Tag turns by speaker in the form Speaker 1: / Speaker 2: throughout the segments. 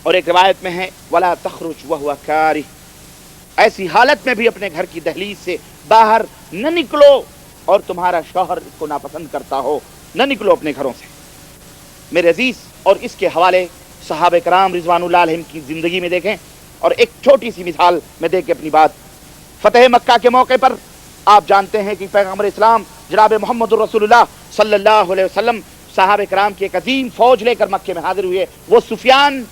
Speaker 1: اور ایک روایت میں ہے ولا تخرج وهو کارہ، ایسی حالت میں بھی اپنے گھر کی دہلیز سے باہر نہ نکلو اور تمہارا شوہر اس کو ناپسند کرتا ہو، نہ نکلو اپنے گھروں سے۔ میرے عزیز، اور اس کے حوالے صحابہ کرام رضوان اللہ علیہم کی زندگی میں دیکھیں، اور ایک چھوٹی سی مثال میں دے کے اپنی بات، فتح مکہ کے موقع پر آپ جانتے ہیں کہ پیغمبر اسلام جناب محمد رسول اللہ صلی اللہ علیہ وسلم صحابہ کرام کی ایک عظیم فوج لے کر مکے میں حاضر ہوئے۔ وہ سفیان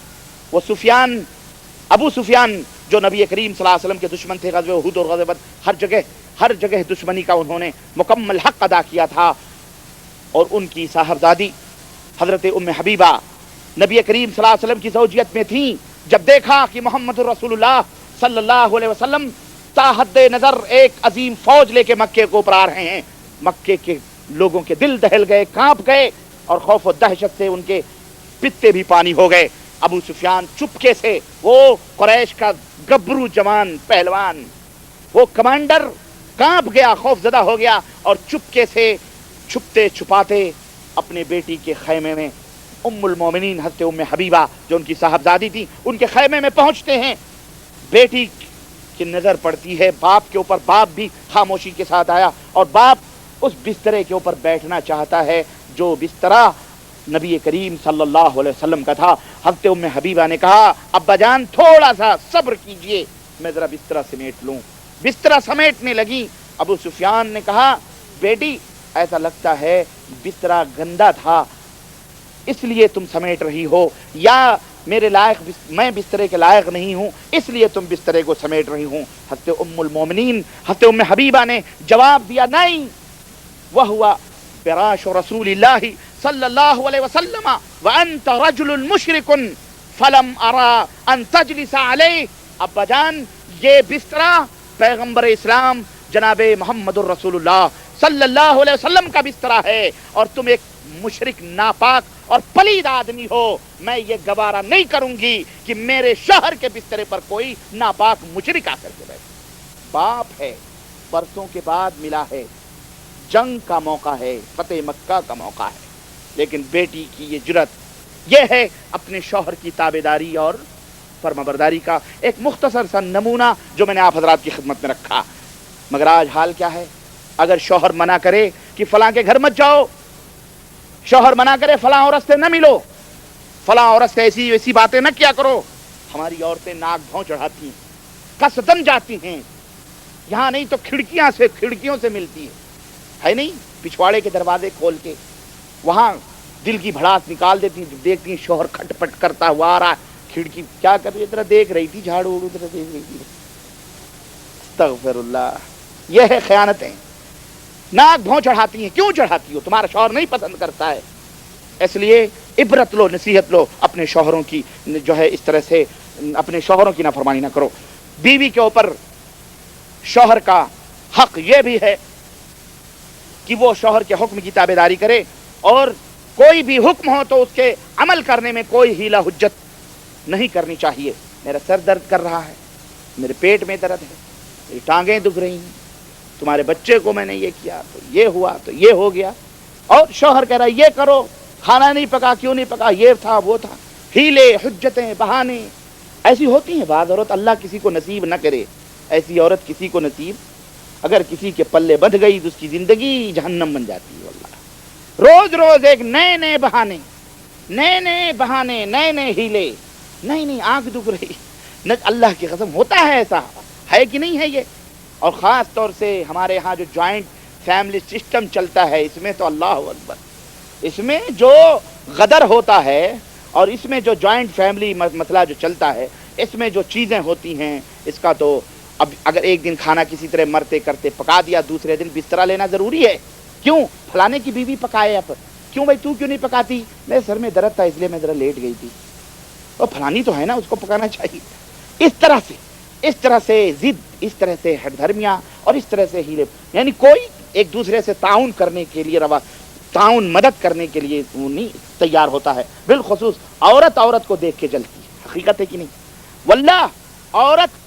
Speaker 1: ابو سفیان جو نبی کریم صلی اللہ علیہ وسلم کے دشمن تھے، غزوہ احد اور غزوہ بدر ہر جگہ دشمنی کا انہوں نے مکمل حق ادا کیا تھا، اور ان کی صاحبزادی حضرت ام حبیبہ نبی کریم صلی اللہ علیہ وسلم کی زوجیت میں تھیں۔ جب دیکھا کہ محمد رسول اللہ صلی اللہ علیہ وسلم تا حد نظر ایک عظیم فوج لے کے مکے کو اوپر آ رہے ہیں، مکے کے لوگوں کے دل دہل گئے، کانپ گئے، اور خوف و دہشت سے ان کے پتے بھی پانی ہو گئے۔ ابو سفیان چپکے سے، وہ قریش کا گبرو جوان پہلوان، وہ کمانڈر کانپ گیا، خوف زدہ ہو گیا، اور چپکے سے چھپتے چھپاتے اپنے بیٹی کے خیمے میں، ام المومنین حضرت ام حبیبہ جو ان کی صاحبزادی تھی، ان کے خیمے میں پہنچتے ہیں۔ بیٹی کی نظر پڑتی ہے باپ کے اوپر، باپ بھی خاموشی کے ساتھ آیا، اور باپ اس بسترے کے اوپر بیٹھنا چاہتا ہے جو بسترہ نبی کریم صلی اللہ علیہ وسلم کا تھا۔ حضرت ام حبیبہ نے کہا ابا جان تھوڑا سا صبر کیجئے، میں ذرا بسترہ سمیٹ لوں۔ بسترہ سمیٹنے لگی۔ ابو سفیان نے کہا بیٹی ایسا لگتا ہے بسترہ گندا تھا اس لیے تم سمیٹ رہی ہو، یا میں بسترے کے لائق نہیں ہوں اس لیے تم بسترے کو سمیٹ رہی ہوں۔ حضرت ام المومنین حضرت ام حبیبہ نے جواب دیا نہیں، وہو فراش رسول اللہ صلی اللہ علیہ وسلم وانت رجل مشرک فلم ارى ان تجلس علیہ۔ ابا جان یہ بسترہ پیغمبر اسلام جناب محمد الرسول اللہ صلی اللہ علیہ وسلم کا بسترہ ہے، اور تم ایک مشرک ناپاک اور پلید آدمی ہو، میں یہ گوارا نہیں کروں گی کہ میرے شوہر کے بسترے پر کوئی ناپاک مشرک آ کر کے بیٹھے۔ باپ ہے، برسوں کے بعد ملا ہے، جنگ کا موقع ہے، فتح مکہ کا موقع ہے، لیکن بیٹی کی یہ جرأت، یہ ہے اپنے شوہر کی تابعداری اور فرمانبرداری کا ایک مختصر سا نمونہ جو میں نے آپ حضرات کی خدمت میں رکھا۔ مگر آج حال کیا ہے؟ اگر شوہر منع کرے کہ فلاں کے گھر مت جاؤ، شوہر منع کرے فلاں عورت سے نہ ملو، فلاں عورت سے ایسی ویسی باتیں نہ کیا کرو، ہماری عورتیں ناک بھون چڑھاتی ہیں، قصدن جاتی ہیں، یہاں نہیں تو کھڑکیوں سے ملتی ہے نہیں، پچھواڑے کے دروازے کھول کے وہاں دل کی بھڑاس نکال دیتی ہیں، دیکھتی ہیں شوہر کھٹ پٹ کرتا ہوا آ رہا ہے، کھڑکی کیا کر رہی ہے، ذرا دیکھ رہی تھی، جھاڑو اوڑو ذرا دیکھ رہی تھی۔ استغفر اللہ، یہ ہے خیانتیں، ناک بھون چڑھاتی ہیں۔ کیوں چڑھاتی ہو؟ تمہارا شوہر نہیں پسند کرتا ہے، اس لیے عبرت لو، نصیحت لو، اپنے شوہروں کی جو ہے اس طرح سے اپنے شوہروں کی نافرمانی نہ کرو۔ بیوی کے اوپر شوہر کا حق یہ بھی ہے کہ وہ شوہر کے حکم کی تابعداری کرے، اور کوئی بھی حکم ہو تو اس کے عمل کرنے میں کوئی ہیلا حجت نہیں کرنی چاہیے۔ میرا سر درد کر رہا ہے، میرے پیٹ میں درد ہے، میری ٹانگیں دکھ رہی ہیں، تمہارے بچے کو میں نے یہ کیا تو یہ ہوا تو یہ ہو گیا، اور شوہر کہہ رہا ہے یہ کرو، کھانا نہیں پکا، کیوں نہیں پکا، یہ تھا وہ تھا، ہیلے حجتیں بہانے ایسی ہوتی ہیں۔ بعض عورت اللہ کسی کو نصیب نہ کرے، ایسی عورت کسی کو نصیب اگر کسی کے پلے بندھ گئی تو اس کی زندگی جہنم بن جاتی ہے۔ واللہ روز روز ایک نئے نئے بہانے، نئے نئے ہیلے، نئی آنکھ دکھ رہی، اللہ کی قسم ہوتا ہے ایسا، ہے کہ نہیں ہے یہ؟ اور خاص طور سے ہمارے ہاں جو جوائنٹ فیملی سسٹم چلتا ہے، اس میں تو اللہ اکبر، اس میں جو غدر ہوتا ہے اور اس میں جو جوائنٹ فیملی مسئلہ جو چلتا ہے، اس میں جو چیزیں ہوتی ہیں، اس کا تو اب اگر ایک دن کھانا کسی طرح مرتے کرتے پکا دیا، دوسرے دن بسترا لینا ضروری ہے۔ کیوں؟ فلانے کی بیوی پکائے، اب کیوں بھائی تو کیوں نہیں پکاتی؟ میرے سر میں درد تھا اس لیے میں ذرا لیٹ گئی تھی، اور فلانی تو ہے نا، اس کو پکانا چاہیے۔ اس طرح سے ضد، اس طرح سے ہٹ دھرمیاں، اور اس طرح سے ہیلے، یعنی کوئی ایک دوسرے سے تعاون کرنے کے لیے مدد کرنے کے لیے نہیں تیار ہوتا ہے۔ بالخصوص عورت کو دیکھ کے جلتی ہے، حقیقت ہے کہ نہیں؟ واللہ عورت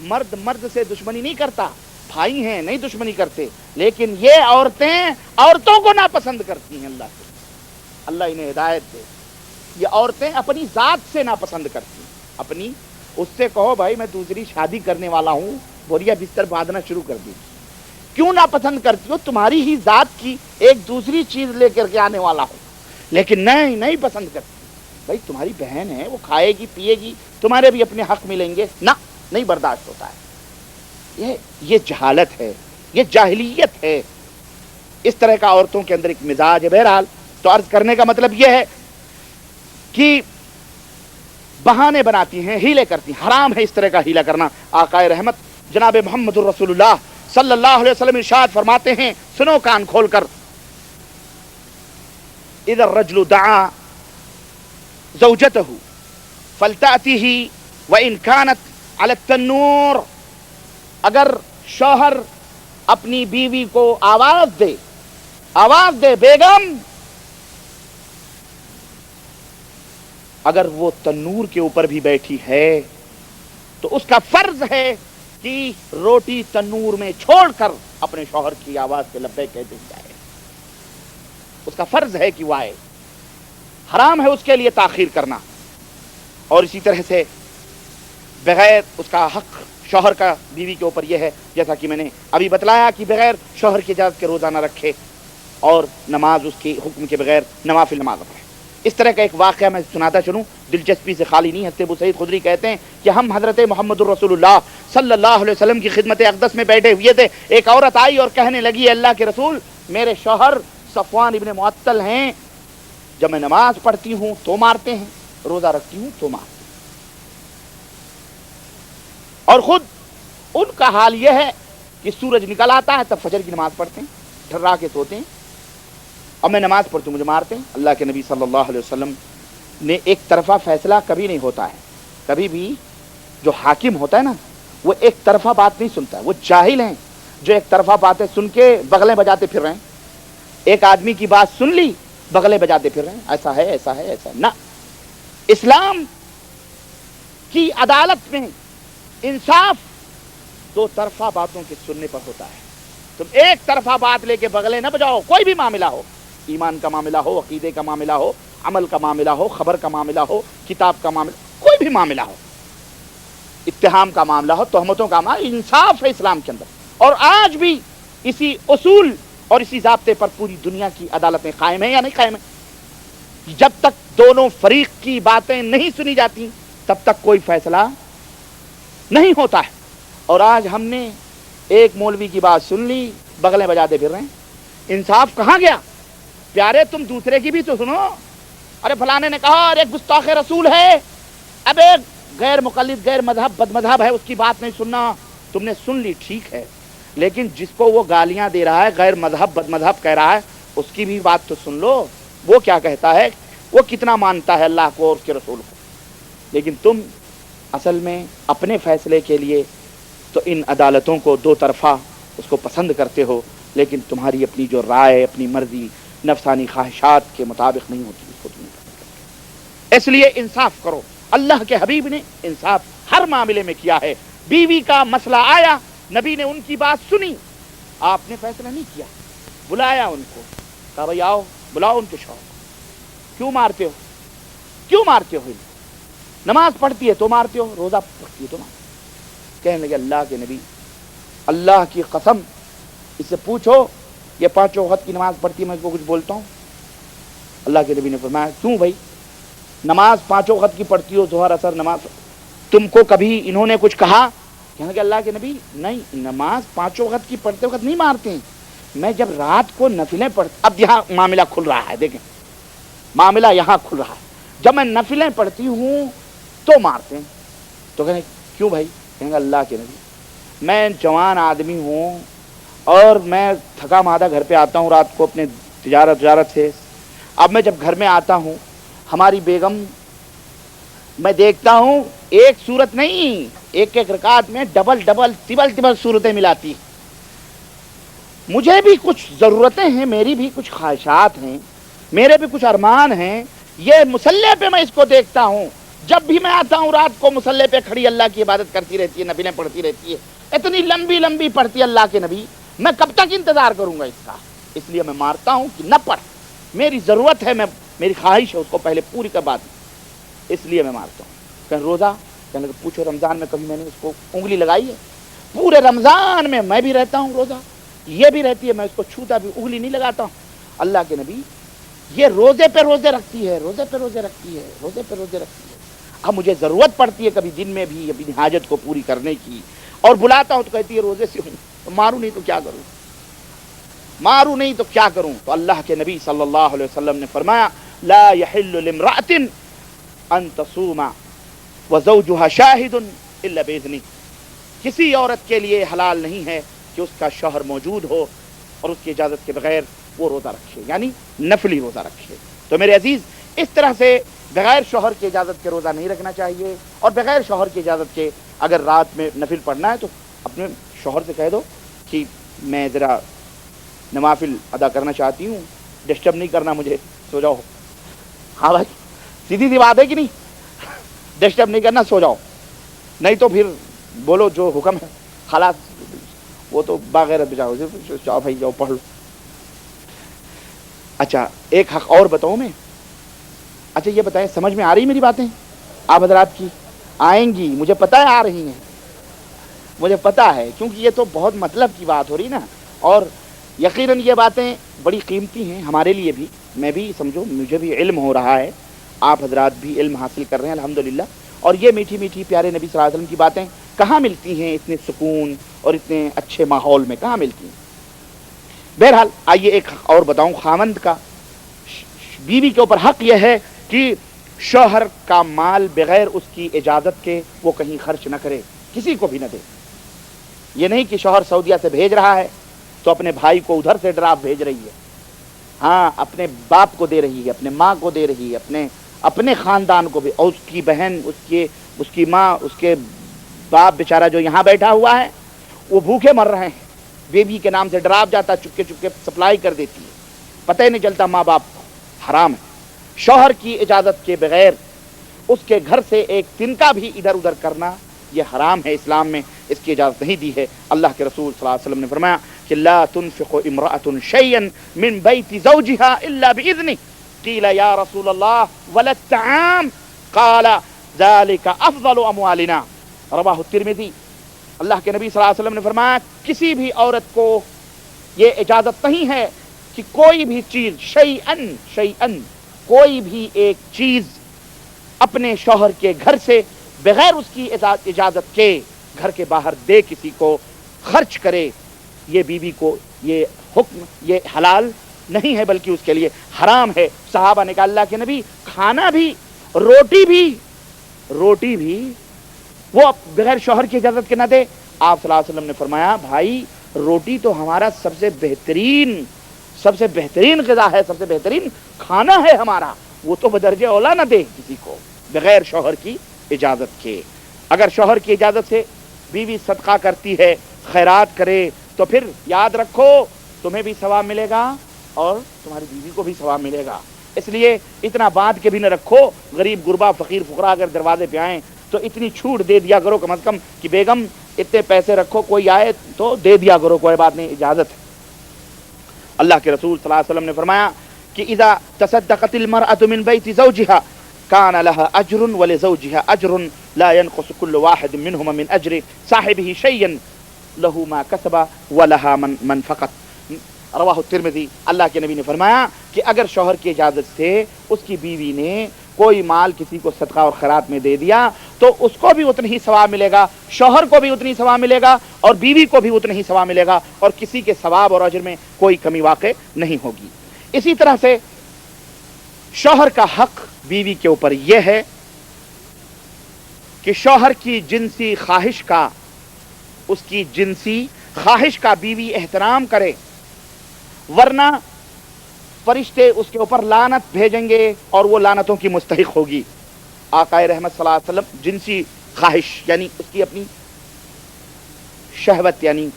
Speaker 1: مرد سے دشمنی نہیں کرتا، بھائی ہیں نہیں دشمنی کرتے، لیکن یہ عورتیں عورتوں کو ناپسند کرتی ہیں۔ اللہ انہیں ہدایت دے، یہ عورتیں اپنی ذات سے ناپسند کرتی ہیں۔ اپنی، اس سے کہو بھائی میں دوسری شادی کرنے والا ہوں، بوریا بستر باندھنا شروع کر دی. کیوں ناپسند کرتی ہو؟ تمہاری ہی ذات کی ایک دوسری چیز لے کر کے آنے والا ہوں، لیکن نہیں پسند کرتی. بھائی تمہاری بہن ہے، وہ کھائے گی پیے گی، تمہارے بھی اپنے حق ملیں گے. نہ، نہیں برداشت ہوتا ہے. یہ جہالت ہے، یہ جاہلیت ہے. اس طرح کا عورتوں کے اندر ایک مزاج ہے. بہرحال تو عرض کرنے کا مطلب یہ ہے کہ بہانے بناتی ہیں، ہیلے کرتی ہیں. حرام ہے اس طرح کا ہیلا کرنا. آقائے رحمت جناب محمد الرسول اللہ صلی اللہ علیہ وسلم ارشاد فرماتے ہیں، سنو کان کھول کر، اذا الرجل دعا زوجته فلتأته وإن كانت على التنور. اگر شوہر اپنی بیوی کو آواز دے بیگم، اگر وہ تنور کے اوپر بھی بیٹھی ہے تو اس کا فرض ہے کہ روٹی تنور میں چھوڑ کر اپنے شوہر کی آواز کے لبیک کہتے جائے. اس کا فرض ہے کہ وہ آئے. حرام ہے اس کے لیے تاخیر کرنا. اور اسی طرح سے بغیر اس کا حق شوہر کا بیوی کے اوپر یہ ہے، جیسا کہ میں نے ابھی بتلایا، کہ بغیر شوہر کی اجازت کے روزہ نہ رکھے اور نماز اس کے حکم کے بغیر نوافل نماز پڑھے. اس طرح کا ایک واقعہ میں سناتا چلوں، دلچسپی سے خالی نہیں. حضرت ابو سعید خدری کہتے ہیں کہ ہم حضرت محمد الرسول اللہ صلی اللہ علیہ وسلم کی خدمت اقدس میں بیٹھے ہوئے تھے. ایک عورت آئی اور کہنے لگی، اللہ کے رسول، میرے شوہر صفوان ابن معطل ہیں، جب میں نماز پڑھتی ہوں تو مارتے ہیں، روزہ رکھتی ہوں تو مارتے ہیں. اور خود ان کا حال یہ ہے کہ سورج نکل آتا ہے تب فجر کی نماز پڑھتے ہیں، ٹھرا کے سوتے ہیں، اور میں نماز پڑھتی ہوں مجھے مارتے ہیں. اللہ کے نبی صلی اللہ علیہ وسلم نے ایک طرفہ فیصلہ کبھی نہیں ہوتا ہے. کبھی بھی جو حاکم ہوتا ہے نا، وہ ایک طرفہ بات نہیں سنتا ہے. وہ جاہل ہیں جو ایک طرفہ باتیں سن کے بغلیں بجاتے پھر رہے ہیں. ایک آدمی کی بات سن لی، بغلیں بجاتے پھر رہے ہیں، ایسا ہے ایسا ہے ایسا ہے. نہ، اسلام کی عدالت میں انصاف دو طرفہ باتوں کے سننے پر ہوتا ہے. تم ایک طرفہ بات لے کے بغلیں نہ بجاؤ. کوئی بھی معاملہ ہو، ایمان کا معاملہ ہو، عقیدے کا معاملہ ہو، عمل کا معاملہ ہو، خبر کا معاملہ ہو، کتاب کا معاملہ، کوئی بھی معاملہ ہو، اتہام کا معاملہ ہو، تہمتوں کا معاملہ، انصاف ہے اسلام کے اندر. اور آج بھی اسی اصول اور اسی ضابطے پر پوری دنیا کی عدالتیں قائم ہیں یا نہیں قائم ہیں. جب تک دونوں فریق کی باتیں نہیں سنی جاتی تب تک کوئی فیصلہ نہیں ہوتا ہے. اور آج ہم نے ایک مولوی کی بات سن لی، بغلیں بجاتے پھر رہے ہیں. انصاف کہاں گیا؟ پیارے تم دوسرے کی بھی تو سنو. ارے فلانے نے کہا، اور ایک گستاخ رسول ہے، اب ایک غیر مقلد، غیر مذہب، بد مذہب ہے، اس کی بات نہیں سننا. تم نے سن لی ٹھیک ہے، لیکن جس کو وہ گالیاں دے رہا ہے، غیر مذہب بد مذہب کہہ رہا ہے، اس کی بھی بات تو سن لو. وہ کیا کہتا ہے، وہ کتنا مانتا ہے اللہ کو اور اس کے رسول کو. لیکن تم اصل میں اپنے فیصلے کے لیے تو ان عدالتوں کو دو طرفہ اس کو پسند کرتے ہو، لیکن تمہاری اپنی جو رائے، اپنی مرضی، نفسانی خواہشات کے مطابق نہیں ہوتی، اس کو تم نہیں پسند کرتے. اس لیے انصاف کرو. اللہ کے حبیب نے انصاف ہر معاملے میں کیا ہے. بیوی کا مسئلہ آیا، نبی نے ان کی بات سنی، آپ نے فیصلہ نہیں کیا، بلایا ان کو، کہا بھائی آؤ، بلاؤ ان کے شوہر کو. کیوں مارتے ہو؟ کیوں مارتے ہو؟ نماز پڑھتی ہے تو مارتے ہو، روزہ رکھتی ہے تو مارتے ہو. کہنے لگے اللہ کے نبی، اللہ کی قسم، اس سے پوچھو یہ پانچوں وقت کی نماز پڑھتی ہے، میں اس کو کچھ بولتا ہوں؟ اللہ کے نبی نے فرمایا کیوں بھائی، نماز پانچوں وقت کی پڑھتی ہو، ظہر اثر نماز، تم کو کبھی انہوں نے کچھ کہا؟ کہنے لگے اللہ کے نبی نہیں، نماز پانچوں وقت کی پڑھتے وقت نہیں مارتے ہیں، میں جب رات کو نفلیں پڑھتے. اب یہاں معاملہ کھل رہا ہے، دیکھیں معاملہ یہاں کھل رہا ہے. جب میں نفلیں پڑھتی ہوں تو مارتے ہیں. تو کہنے کیوں بھائی؟ کہیں گے اللہ کے نبی میں جوان آدمی ہوں اور میں تھکا مادہ گھر پہ آتا ہوں رات کو اپنے تجارت سے. اب میں جب گھر میں آتا ہوں، ہماری بیگم، میں دیکھتا ہوں ایک صورت نہیں، ایک ایک رکعت میں ڈبل ٹبل صورتیں ملاتی. مجھے بھی کچھ ضرورتیں ہیں، میری بھی کچھ خواہشات ہیں، میرے بھی کچھ ارمان ہیں. یہ مصلی پہ میں اس کو دیکھتا ہوں، جب بھی میں آتا ہوں رات کو مصلی پہ کھڑی اللہ کی عبادت کرتی رہتی ہے، نفلیں پڑھتی رہتی ہے، اتنی لمبی پڑھتی ہے اللہ کے نبی، میں کب تک انتظار کروں گا اس کا؟ اس لیے میں مارتا ہوں کہ نہ پڑھ، میری ضرورت ہے، میری خواہش ہے اس کو پہلے پوری کر بعد، اس لیے میں مارتا ہوں. کہیں روزہ، کہنے لگے پوچھو رمضان میں کبھی میں نے اس کو انگلی لگائی ہے؟ پورے رمضان میں بھی رہتا ہوں روزہ، یہ بھی رہتی ہے، میں اس کو چھوتا بھی انگلی نہیں لگاتا ہوں۔ اللہ کے نبی یہ روزے پہ روزے رکھتی ہے، روزے پہ روزے رکھتی ہے، روزے پہ روزے رکھتی ہے، اب مجھے ضرورت پڑتی ہے کبھی دن میں بھی اپنی حاجت کو پوری کرنے کی، اور بلاتا ہوں تو کہتی ہے روزے سے ہوں، تو ماروں نہیں تو کیا کروں، ماروں نہیں تو کیا کروں؟ تو اللہ کے نبی صلی اللہ علیہ وسلم نے فرمایا لا يحل لامرأة ان تصوم وزوجها شاہد الا باذنہ، کسی عورت کے لیے حلال نہیں ہے کہ اس کا شوہر موجود ہو اور اس کی اجازت کے بغیر وہ روزہ رکھے، یعنی نفلی روزہ رکھے۔ تو میرے عزیز، اس طرح سے بغیر شوہر کی اجازت کے روزہ نہیں رکھنا چاہیے، اور بغیر شوہر کی اجازت کے اگر رات میں نفل پڑھنا ہے تو اپنے شوہر سے کہہ دو کہ میں ذرا نوافل ادا کرنا چاہتی ہوں، ڈسٹرب نہیں کرنا مجھے، سو جاؤ۔ ہاں بھائی، سیدھی سی بات ہے کہ نہیں؟ ڈسٹرب نہیں کرنا، سو جاؤ، نہیں تو پھر بولو جو حکم ہے، خلاص وہ تو باغیرت بچاؤ، جاؤ بھائی جاؤ پڑھ لو۔ اچھا ایک حق اور بتاؤں میں، اچھا یہ بتائیں سمجھ میں آ رہی میری باتیں آپ حضرات کی؟ آئیں گی، مجھے پتہ ہے آ رہی ہیں، مجھے پتہ ہے، کیونکہ یہ تو بہت مطلب کی بات ہو رہی نا، اور یقیناً یہ باتیں بڑی قیمتی ہیں ہمارے لیے بھی، میں بھی سمجھو مجھے بھی علم ہو رہا ہے، آپ حضرات بھی علم حاصل کر رہے ہیں الحمدللہ، اور یہ میٹھی میٹھی پیارے نبی صلی اللہ علیہ وسلم کی باتیں کہاں ملتی ہیں اتنے سکون اور اتنے اچھے ماحول میں، کہاں ملتی ہیں؟ بہرحال آئیے ایک حق اور بتاؤں خاوند کا، بیوی کے اوپر حق یہ ہے کہ شوہر کا مال بغیر اس کی اجازت کے وہ کہیں خرچ نہ کرے، کسی کو بھی نہ دے۔ یہ نہیں کہ شوہر سعودیہ سے بھیج رہا ہے تو اپنے بھائی کو ادھر سے ڈراپ بھیج رہی ہے، ہاں اپنے باپ کو دے رہی ہے، اپنے ماں کو دے رہی ہے، اپنے خاندان کو بھی، اور اس کی بہن، اس کی ماں، اس کے باپ بیچارہ جو یہاں بیٹھا ہوا ہے وہ بھوکے مر رہے ہیں، بیوی کے نام سے ڈراپ جاتا، چپکے چپکے سپلائی کر دیتی ہے، پتہ ہی نہیں چلتا ماں باپ کو، حرام ہے۔ شوہر کی اجازت کے بغیر اس کے گھر سے ایک تنکا بھی ادھر ادھر کرنا یہ حرام ہے، اسلام میں اس کی اجازت نہیں دی ہے۔ اللہ کے رسول صلی اللہ علیہ وسلم نے فرمایا کہ لا تنفق امرأة شيئا من بيت زوجها الا باذنه، قيل يا رسول الله ولا الطعام، قال ذلك افضل اموالنا، رواه الترمذی۔ اللہ کے نبی صلی اللہ علیہ وسلم نے فرمایا کسی بھی عورت کو یہ اجازت نہیں ہے کہ کوئی بھی چیز، شیئن کوئی بھی ایک چیز اپنے شوہر کے گھر سے بغیر اس کی اجازت کے گھر کے باہر دے، کسی کو خرچ کرے، یہ بیوی کو یہ حکم، یہ حلال نہیں ہے بلکہ اس کے لیے حرام ہے۔ صحابہ نے کہا اللہ کے نبی کھانا بھی، روٹی بھی وہ بغیر شوہر کی اجازت کے نہ دے؟ آپ صلی اللہ علیہ وسلم نے فرمایا بھائی روٹی تو ہمارا سب سے بہترین غذا ہے، سب سے بہترین کھانا ہے ہمارا، وہ تو بدرجہ اولا نہ دے کسی کو بغیر شوہر کی اجازت کے۔ اگر شوہر کی اجازت سے بیوی صدقہ کرتی ہے، خیرات کرے، تو پھر یاد رکھو تمہیں بھی ثواب ملے گا اور تمہاری بیوی کو بھی ثواب ملے گا۔ اس لیے اتنا باندھ کے بھی نہ رکھو، غریب غربا فقیر فقراء اگر دروازے پہ آئیں تو اتنی چھوٹ دے دیا کرو کم از کم کہ بیگم اتنے پیسے رکھو، کوئی آئے تو دے دیا کرو، کوئی بات نہیں، اجازت ہے۔ اللہ کے رسول صلی اللہ علیہ وسلم نے فرمایا کہ اذا تصدقت المرأة من بیت زوجها كان لها اجر ولزوجها اجر لا ينقص كل واحد منهما من اجر صاحبه شيئا له ما كسب ولها من فقط، رواہ الترمذی۔ اللہ کے نبی نے فرمایا کہ اگر شوہر کی اجازت سے اس کی بیوی نے کوئی مال کسی کو صدقہ اور خیرات میں دے دیا تو اس کو بھی اتنا ہی ثواب ملے گا، شوہر کو بھی اتنی ثواب ملے گا اور بیوی کو بھی اتنا ہی ثواب ملے گا، اور کسی کے ثواب اور اجر میں کوئی کمی واقع نہیں ہوگی۔ اسی طرح سے شوہر کا حق بیوی کے اوپر یہ ہے کہ شوہر کی جنسی خواہش کا، اس کی جنسی خواہش کا بیوی احترام کرے، ورنہ فرشتے اس کے اوپر لعنت بھیجیں گے اور وہ لعنتوں کی مستحق ہوگی۔ آقا رحمت صلی اللہ علیہ وسلم جنسی خواہش یعنی اس کی اپنی شہوت یعنی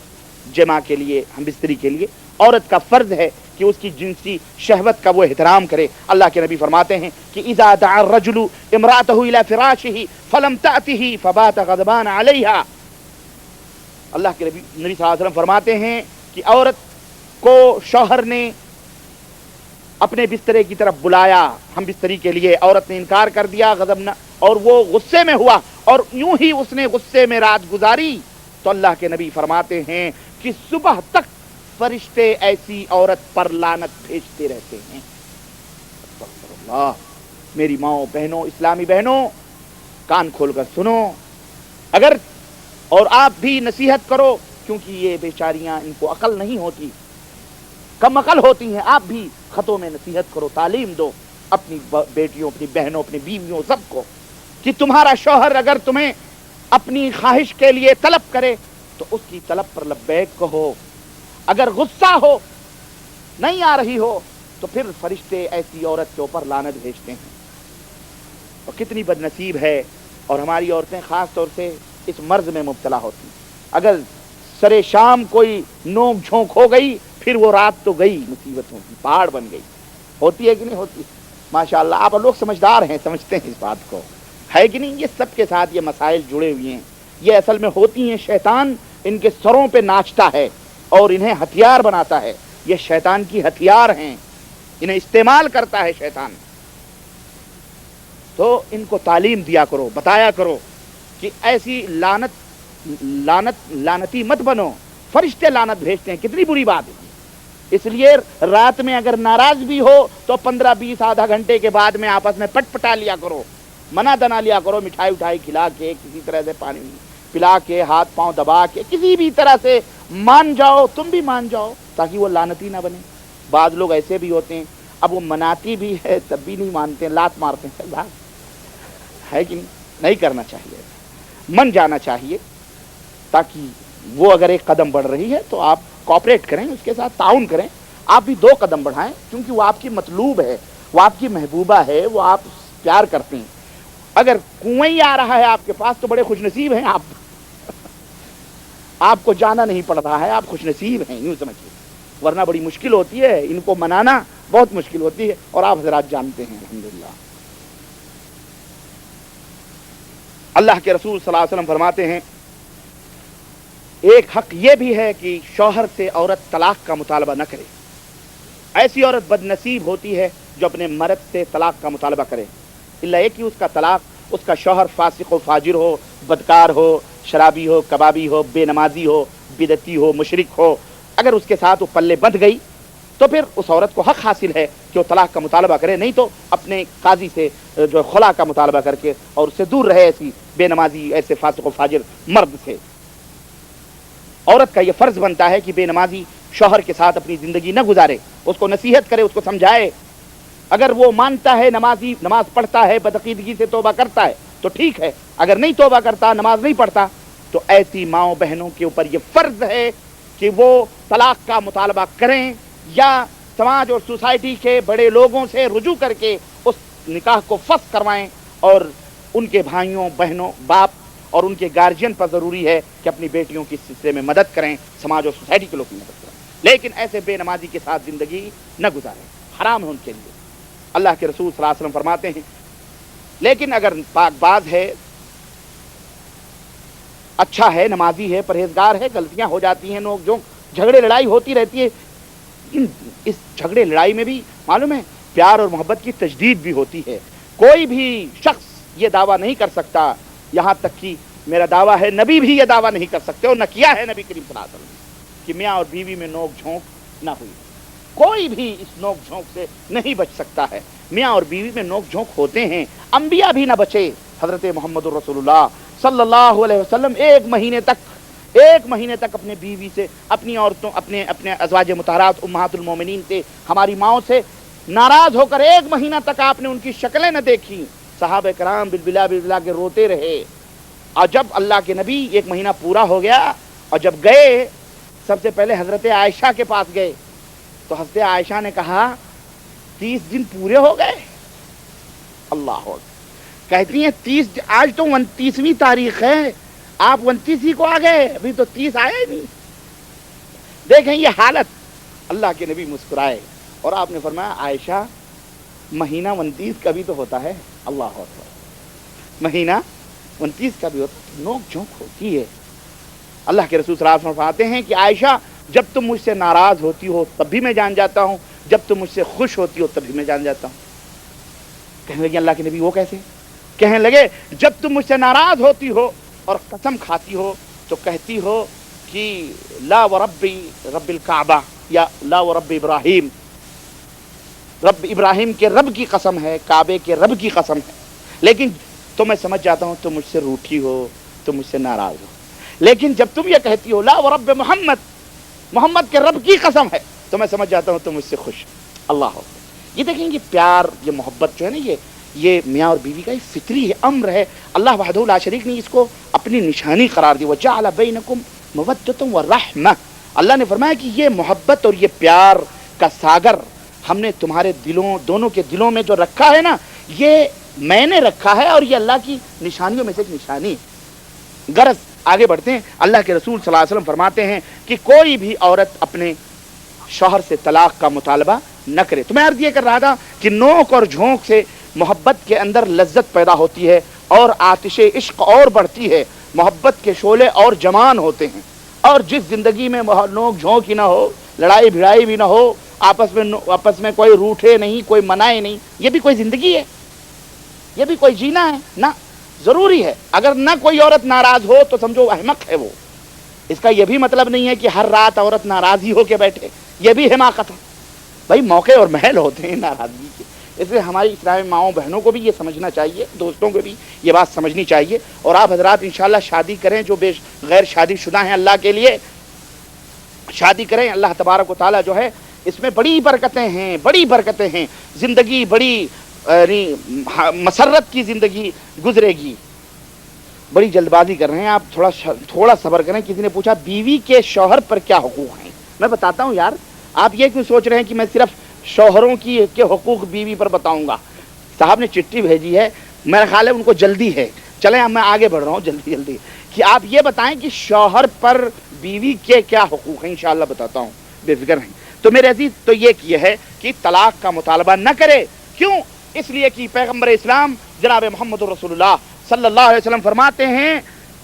Speaker 1: جمع کے لیے، ہم بستری کے لیے عورت کا فرض ہے کہ اس کی جنسی شہوت کا وہ احترام کرے۔ اللہ کے نبی فرماتے ہیں کہ اذا دعا الرجل امرأته الى فراشه فلم تأته فبات غضبان عليها، اللہ کے نبی صلی اللہ علیہ وسلم فرماتے ہیں کہ عورت کو شوہر نے اپنے بسترے کی طرف بلایا، ہم بستری کے لیے، عورت نے انکار کر دیا، غضب نہ، اور وہ غصے میں ہوا اور یوں ہی اس نے غصے میں رات گزاری، تو اللہ کے نبی فرماتے ہیں کہ صبح تک فرشتے ایسی عورت پر لعنت بھیجتے رہتے ہیں۔ استغفر اللہ۔ میری ماؤں بہنوں، اسلامی بہنوں، کان کھول کر سنو، اگر اور آپ بھی نصیحت کرو، کیونکہ یہ بیچاریاں ان کو عقل نہیں ہوتی، کم عقل ہوتی ہیں، آپ بھی خطوں میں نصیحت کرو، تعلیم دو اپنی بیٹیوں، اپنی بہنوں، اپنی بیویوں، سب کو، کہ تمہارا شوہر اگر تمہیں اپنی خواہش کے لیے طلب کرے تو اس کی طلب پر لبیک کہو، اگر غصہ ہو، نہیں آ رہی ہو، تو پھر فرشتے ایسی عورت کے اوپر لعنت بھیجتے ہیں۔ اور کتنی بد نصیب ہے، اور ہماری عورتیں خاص طور سے اس مرض میں مبتلا ہوتی ہیں۔ اگر سرے شام کوئی نوک جھونک ہو گئی، پھر وہ رات تو گئی، مصیبتوں کی پہاڑ بن گئی۔ ہوتی ہے کہ نہیں ہوتی؟ ماشاءاللہ آپ لوگ سمجھدار ہیں، سمجھتے ہیں اس بات کو، ہے کہ نہیں؟ یہ سب کے ساتھ یہ مسائل جڑے ہوئے ہیں، یہ اصل میں ہوتی ہیں، شیطان ان کے سروں پہ ناچتا ہے اور انہیں ہتھیار بناتا ہے، یہ شیطان کی ہتھیار ہیں، انہیں استعمال کرتا ہے شیطان۔ تو ان کو تعلیم دیا کرو، بتایا کرو کہ ایسی لعنتی مت بنو، فرشتے لعنت بھیجتے ہیں، کتنی بری بات ہے۔ اس لیے رات میں اگر ناراض بھی ہو تو 15-20 آدھا گھنٹے کے بعد میں آپس میں پٹ پٹا لیا کرو، منا دنا لیا کرو، مٹھائی اٹھائی کھلا کے، کسی طرح سے پانی پلا کے، ہاتھ پاؤں دبا کے، کسی بھی طرح سے مان جاؤ، تم بھی مان جاؤ، تاکہ وہ لعنتی نہ بنے۔ بعض لوگ ایسے بھی ہوتے ہیں، اب وہ مناتی بھی ہے تب بھی نہیں مانتے، لات مارتے ہیں، بات ہے کہ نہیں کرنا چاہیے، من جانا چاہیے، تاکہ وہ اگر ایک قدم بڑھ رہی ہے تو آپ کوآپریٹ کریں، اس کے ساتھ تعاون کریں، آپ بھی 2 قدم بڑھائیں، کیونکہ وہ آپ کی مطلوب ہے، وہ آپ کی محبوبہ ہے، وہ آپ پیار کرتے ہیں۔ اگر کنویں آ رہا ہے آپ کے پاس تو بڑے خوش نصیب ہیں آپ کو جانا نہیں پڑ رہا ہے، آپ خوش نصیب ہیں، یوں سمجھیے، ورنہ بڑی مشکل ہوتی ہے، ان کو منانا بہت مشکل ہوتی ہے، اور آپ حضرات جانتے ہیں الحمدللہ۔ اللہ کے رسول صلی اللہ علیہ وسلم فرماتے ہیں، ایک حق یہ بھی ہے کہ شوہر سے عورت طلاق کا مطالبہ نہ کرے۔ ایسی عورت بد نصیب ہوتی ہے جو اپنے مرد سے طلاق کا مطالبہ کرے، الا یہ کہ اس کا طلاق، اس کا شوہر فاسق و فاجر ہو، بدکار ہو، شرابی ہو، کبابی ہو، بے نمازی ہو، بدعتی ہو، مشرک ہو، اگر اس کے ساتھ وہ پلے بندھ گئی تو پھر اس عورت کو حق حاصل ہے کہ وہ طلاق کا مطالبہ کرے، نہیں تو اپنے قاضی سے جو خلا کا مطالبہ کر کے اور اس سے دور رہے، ایسی بے نمازی، ایسے فاسق و فاجر مرد سے۔ عورت کا یہ فرض بنتا ہے کہ بے نمازی شوہر کے ساتھ اپنی زندگی نہ گزارے، اس کو نصیحت کرے، اس کو سمجھائے، اگر وہ مانتا ہے، نماز پڑھتا ہے، بدعقیدگی سے توبہ کرتا ہے تو ٹھیک ہے، اگر نہیں توبہ کرتا، نماز نہیں پڑھتا، تو ایسی ماؤں بہنوں کے اوپر یہ فرض ہے کہ وہ طلاق کا مطالبہ کریں، یا سماج اور سوسائٹی کے بڑے لوگوں سے رجوع کر کے اس نکاح کو فسخ کروائیں، اور ان کے بھائیوں، بہنوں، باپ اور ان کے گارجین پر ضروری ہے کہ اپنی بیٹیوں کی سلسلے میں مدد کریں، سماج اور سوسائٹی کے لوگ کی مدد کریں، لیکن ایسے بے نمازی کے ساتھ زندگی نہ گزاریں، حرام ہے ان کے لیے۔ اللہ کے رسول صلی اللہ علیہ وسلم فرماتے ہیں، لیکن اگر پاک باز ہے، اچھا ہے، نمازی ہے، پرہیزگار ہے، غلطیاں ہو جاتی ہیں، نوک جھونک، جھگڑے لڑائی ہوتی رہتی ہے، اس جھگڑے لڑائی میں بھی معلوم ہے پیار اور محبت کی تجدید بھی ہوتی ہے۔ کوئی بھی شخص یہ دعویٰ نہیں کر سکتا، یہاں تک کہ میرا دعویٰ ہے نبی بھی یہ دعویٰ نہیں کر سکتے، اور نہ کیا ہے نبی کریم صلی اللہ علیہ وسلم، کہ میاں اور بیوی میں نوک جھونک نہ ہوئی۔ کوئی بھی اس نوک جھونک سے نہیں بچ سکتا ہے، میاں اور بیوی میں نوک جھونک ہوتے ہیں، انبیاء بھی نہ بچے۔ حضرت محمد الرسول اللہ صلی اللہ علیہ وسلم ایک مہینے تک اپنے بیوی سے، اپنی عورتوں، اپنے ازواج مطہرات امہات المومنین سے، ہماری ماؤں سے ناراض ہو کر 1 مہینہ تک آپ نے ان کی شکلیں نہ دیکھی، صحابہ کرام بالبلا کے روتے رہے، اور جب اللہ کے نبی 1 مہینہ پورا ہو گیا اور جب گئے، سب سے پہلے حضرت عائشہ کے پاس گئے، تو حضرت عائشہ نے کہا 30 دن پورے ہو گئے؟ اللہ اکبر، کہتی ہیں 30، آج تو 29ویں تاریخ ہے، آپ 29 ہی کو آ گئے، ابھی تو 30 آئے ہی نہیں۔ دیکھیں یہ حالت۔ اللہ کے نبی مسکرائے اور آپ نے فرمایا عائشہ مہینہ 29 کا بھی تو ہوتا ہے، اللہ اکبر، مہینہ 29 کا بھی ہوتا ہے، نوک جھونک ہوتی ہے۔ اللہ کے رسول صلی اللہ علیہ وسلم فرماتے ہیں کہ عائشہ جب تم مجھ سے ناراض ہوتی ہو تب بھی میں جان جاتا ہوں، جب تم مجھ سے خوش ہوتی ہو تب بھی میں جان جاتا ہوں۔ کہنے لگی اللہ کے نبی وہ کیسے؟ کہنے لگے جب تم مجھ سے ناراض ہوتی ہو اور قسم کھاتی ہو تو کہتی ہو کہ لا وربی رب الکعبہ یا لا ورب ابراہیم، رب ابراہیم کے رب کی قسم ہے، کعبے کے رب کی قسم ہے، لیکن تو میں سمجھ جاتا ہوں تم مجھ سے روٹھی ہو، تم مجھ سے ناراض ہو، لیکن جب تم یہ کہتی ہو لا ورب محمد، محمد کے رب کی قسم ہے، تو میں سمجھ جاتا ہوں تم مجھ سے خوش۔ اللہ اکبر۔ یہ دیکھیں، یہ پیار، یہ محبت جو ہے نا، یہ میاں اور بیوی کا یہ فطری ہے، امر ہے۔ اللہ وحدہ لا شریک نے اس کو اپنی نشانی قرار دی، وجعل بینکم مودۃ ورحمہ۔ اللہ نے فرمایا کہ یہ محبت اور یہ پیار کا ساگر ہم نے تمہارے دلوں، دونوں کے دلوں میں جو رکھا ہے نا، یہ میں نے رکھا ہے، اور یہ اللہ کی نشانیوں میں سے ایک نشانی ہے۔ غرض آگے بڑھتے ہیں۔ اللہ کے رسول صلی اللہ علیہ وسلم فرماتے ہیں کہ کوئی بھی عورت اپنے شوہر سے طلاق کا مطالبہ نہ کرے۔ تو میں عرض یہ کر رہا تھا کہ نوک اور جھونک سے محبت کے اندر لذت پیدا ہوتی ہے اور آتش عشق اور بڑھتی ہے، محبت کے شعلے اور جمان ہوتے ہیں۔ اور جس زندگی میں نوک جھونک ہی نہ ہو، لڑائی بھڑائی بھی نہ ہو، آپس میں کوئی روٹھے نہیں، کوئی منائے نہیں، یہ بھی کوئی زندگی ہے؟ یہ بھی کوئی جینا ہے؟ نہ، ضروری ہے۔ اگر نہ کوئی عورت ناراض ہو تو سمجھو احمق ہے وہ۔ اس کا یہ بھی مطلب نہیں ہے کہ ہر رات عورت ناراض ہی ہو کے بیٹھے، یہ بھی حماقت ہے۔ بھائی موقع اور محل ہوتے ہیں ناراضگی کے، اس لیے ہماری اسلامی ماؤں بہنوں کو بھی یہ سمجھنا چاہیے، دوستوں کو بھی یہ بات سمجھنی چاہیے۔ اور آپ حضرات انشاءاللہ شادی کریں، جو غیر شادی شدہ ہیں اللہ کے لیے شادی کریں، اللہ تبارک و تعالیٰ جو ہے اس میں بڑی برکتیں ہیں، بڑی برکتیں ہیں، زندگی بڑی مسرت کی زندگی گزرے گی۔ بڑی جلد بازی کر رہے ہیں آپ، تھوڑا صبر کریں۔ کسی نے پوچھا بیوی کے شوہر پر کیا حقوق ہیں، میں بتاتا ہوں یار۔ آپ یہ کیوں سوچ رہے ہیں کہ میں صرف شوہروں کے حقوق بیوی پر بتاؤں گا؟ صاحب نے چٹھی بھیجی ہے، میرا خیال ہے ان کو جلدی ہے۔ چلیں اب میں آگے بڑھ رہا ہوں جلدی کہ آپ یہ بتائیں کہ شوہر پر بیوی کے کیا حقوق ہیں۔ انشاءاللہ بتاتا ہوں، بے فکر ہیں۔ تو میرے عزیز، تو یہ ہے کہ طلاق کا مطالبہ نہ کرے۔ کیوں؟ اس لیے کہ پیغمبر اسلام جناب محمد رسول اللہ صلی اللہ علیہ وسلم فرماتے ہیں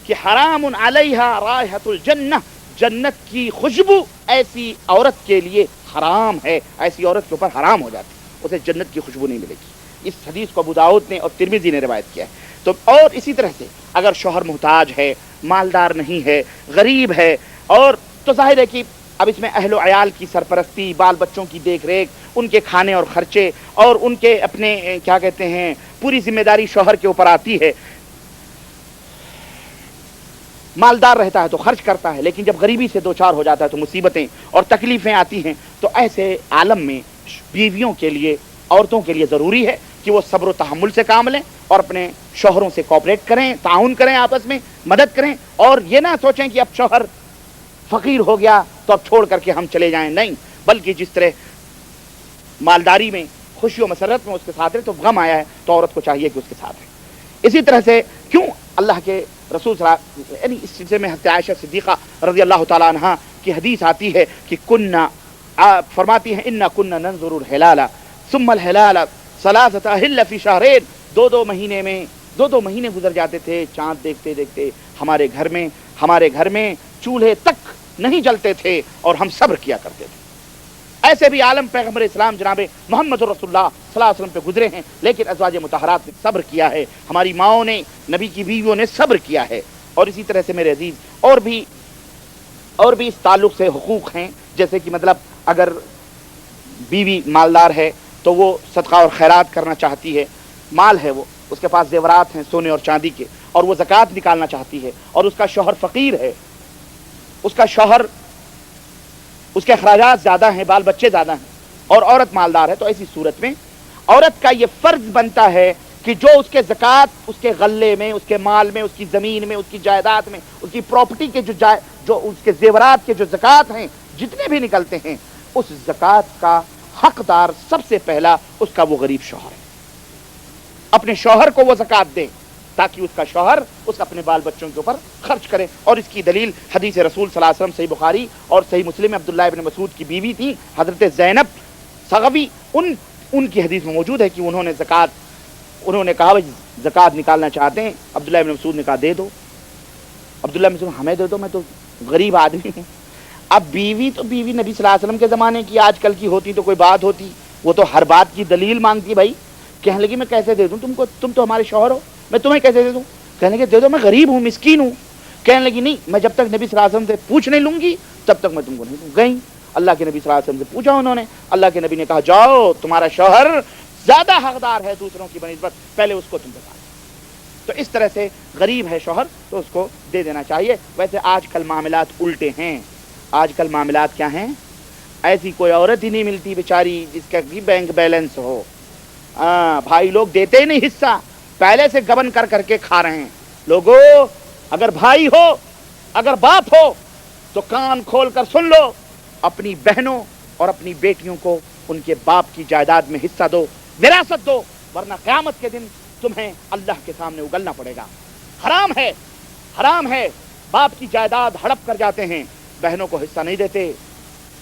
Speaker 1: کہ حرام علیہا رائحۃ الجنہ، جنت کی خوشبو ایسی عورت کے لیے حرام ہے، ایسی عورت کے اوپر حرام ہو جاتی ہے، اسے جنت کی خوشبو نہیں ملے گی۔ اس حدیث کو ابو داؤد نے اور ترمذی نے روایت کیا ہے۔ تو اور اسی طرح سے اگر شوہر محتاج ہے، مالدار نہیں ہے، غریب ہے، اور تو ظاہر ہے کہ اب اس میں اہل و عیال کی سرپرستی، بال بچوں کی دیکھ ریکھ، ان کے کھانے اور خرچے، اور ان کے اپنے کیا کہتے ہیں پوری ذمہ داری شوہر کے اوپر آتی ہے۔ مالدار رہتا ہے تو خرچ کرتا ہے، لیکن جب غریبی سے دوچار ہو جاتا ہے تو مصیبتیں اور تکلیفیں آتی ہیں۔ تو ایسے عالم میں بیویوں کے لیے، عورتوں کے لیے ضروری ہے کہ وہ صبر و تحمل سے کام لیں اور اپنے شوہروں سے کوآپریٹ کریں، تعاون کریں، آپس میں مدد کریں، اور یہ نہ سوچیں کہ اب شوہر فقیر ہو گیا تو اب چھوڑ کر کے ہم چلے جائیں، نہیں، بلکہ جس طرح مالداری میں خوشی و مسرت میں اس کے ساتھ رہے تو غم آیا ہے تو عورت کو چاہیے کہ اس کے ساتھ رہے۔ اسی طرح سے کیوں اللہ کے رسول صلی اللہ یعنی اس سلسلے میں حضرت عائشہ صدیقہ رضی اللہ تعالیٰ عنہا کی حدیث آتی ہے کہ فرماتی ہیں انا کننا ننظر الہلال ثم الہلال ثلاثۃ اہل فی شہرین، دو مہینے گزر جاتے تھے چاند دیکھتے دیکھتے ہمارے گھر میں چولہے تک نہیں جلتے تھے اور ہم صبر کیا کرتے تھے۔ ایسے بھی عالم پیغمبر اسلام جناب محمد رسول اللہ صلی اللہ علیہ وسلم پہ گزرے ہیں، لیکن ازواج مطہرات نے صبر کیا ہے، ہماری ماؤں نے، نبی کی بیویوں نے صبر کیا ہے۔ اور اسی طرح سے میرے عزیز اور بھی اس تعلق سے حقوق ہیں، جیسے کہ مطلب اگر بیوی مالدار ہے تو وہ صدقہ اور خیرات کرنا چاہتی ہے، مال ہے، وہ اس کے پاس زیورات ہیں سونے اور چاندی کے، اور وہ زکوٰۃ نکالنا چاہتی ہے، اور اس کا شوہر فقیر ہے، اس کے اخراجات زیادہ ہیں، بال بچے زیادہ ہیں، اور عورت مالدار ہے، تو ایسی صورت میں عورت کا یہ فرض بنتا ہے کہ جو اس کے زکوٰۃ اس کے غلے میں، اس کے مال میں، اس کی زمین میں، اس کی جائیداد میں، اس کی پراپرٹی کے جو اس کے زیورات کے جو زکوٰۃ ہیں جتنے بھی نکلتے ہیں، اس زکوٰۃ کا حقدار سب سے پہلا اس کا وہ غریب شوہر ہے۔ اپنے شوہر کو وہ زکوٰۃ دے تاکہ اس کا شوہر اس اپنے بال بچوں کے اوپر خرچ کرے۔ اور اس کی دلیل حدیث رسول صلی اللہ علیہ وسلم صحیح بخاری اور صحیح مسلم میں عبداللہ ابن مسعود کی بیوی تھی حضرت زینب سغوی، ان کی حدیث میں موجود ہے کہ انہوں نے کہا زکوٰۃ نکالنا چاہتے ہیں، عبداللہ ابن مسعود نے کہا دے دو۔ عبداللہ ابن مسعود ہمیں دے دو، میں تو غریب آدمی ہوں۔ اب بیوی نبی صلی اللہ علیہ وسلم کے زمانے کی آج کل کی ہوتی تو کوئی بات ہوتی، وہ تو ہر بات کی دلیل مانگتی۔ بھائی کہنے لگی میں کیسے دے دوں تم کو، تم تو ہمارے شوہر ہو، میں تمہیں کیسے دے دوں؟ کہنے لگے دے دو، میں غریب ہوں، مسکین ہوں۔ کہنے لگی نہیں، میں جب تک نبی صلی اللہ علیہ وسلم سے پوچھ نہیں لوں گی تب تک میں تم کو نہیں دوں۔ گئی اللہ کے نبی صلی اللہ علیہ وسلم سے پوچھا انہوں نے، اللہ کے نبی نے کہا جاؤ تمہارا شوہر زیادہ حقدار ہے دوسروں کی بنسبت، پہلے اس کو تم بتا۔ تو اس طرح سے غریب ہے شوہر تو اس کو دے دینا چاہیے۔ ویسے آج کل معاملات الٹے ہیں، آج کل معاملات کیا ہیں؟ ایسی کوئی عورت ہی نہیں ملتی بیچاری جس کا بھی بینک بیلنس ہو۔ بھائی لوگ دیتے ہی نہیں حصہ، پہلے سے گبن کر کر کے کھا رہے ہیں۔ لوگوں اگر بھائی ہو، اگر باپ ہو تو کان کھول کر سن لو، اپنی بہنوں اور اپنی بیٹیوں کو ان کے باپ کی جائیداد میں حصہ دو، وراثت دو، ورنہ قیامت کے دن تمہیں اللہ کے سامنے اگلنا پڑے گا۔ حرام ہے، حرام ہے، باپ کی جائیداد ہڑپ کر جاتے ہیں، بہنوں کو حصہ نہیں دیتے،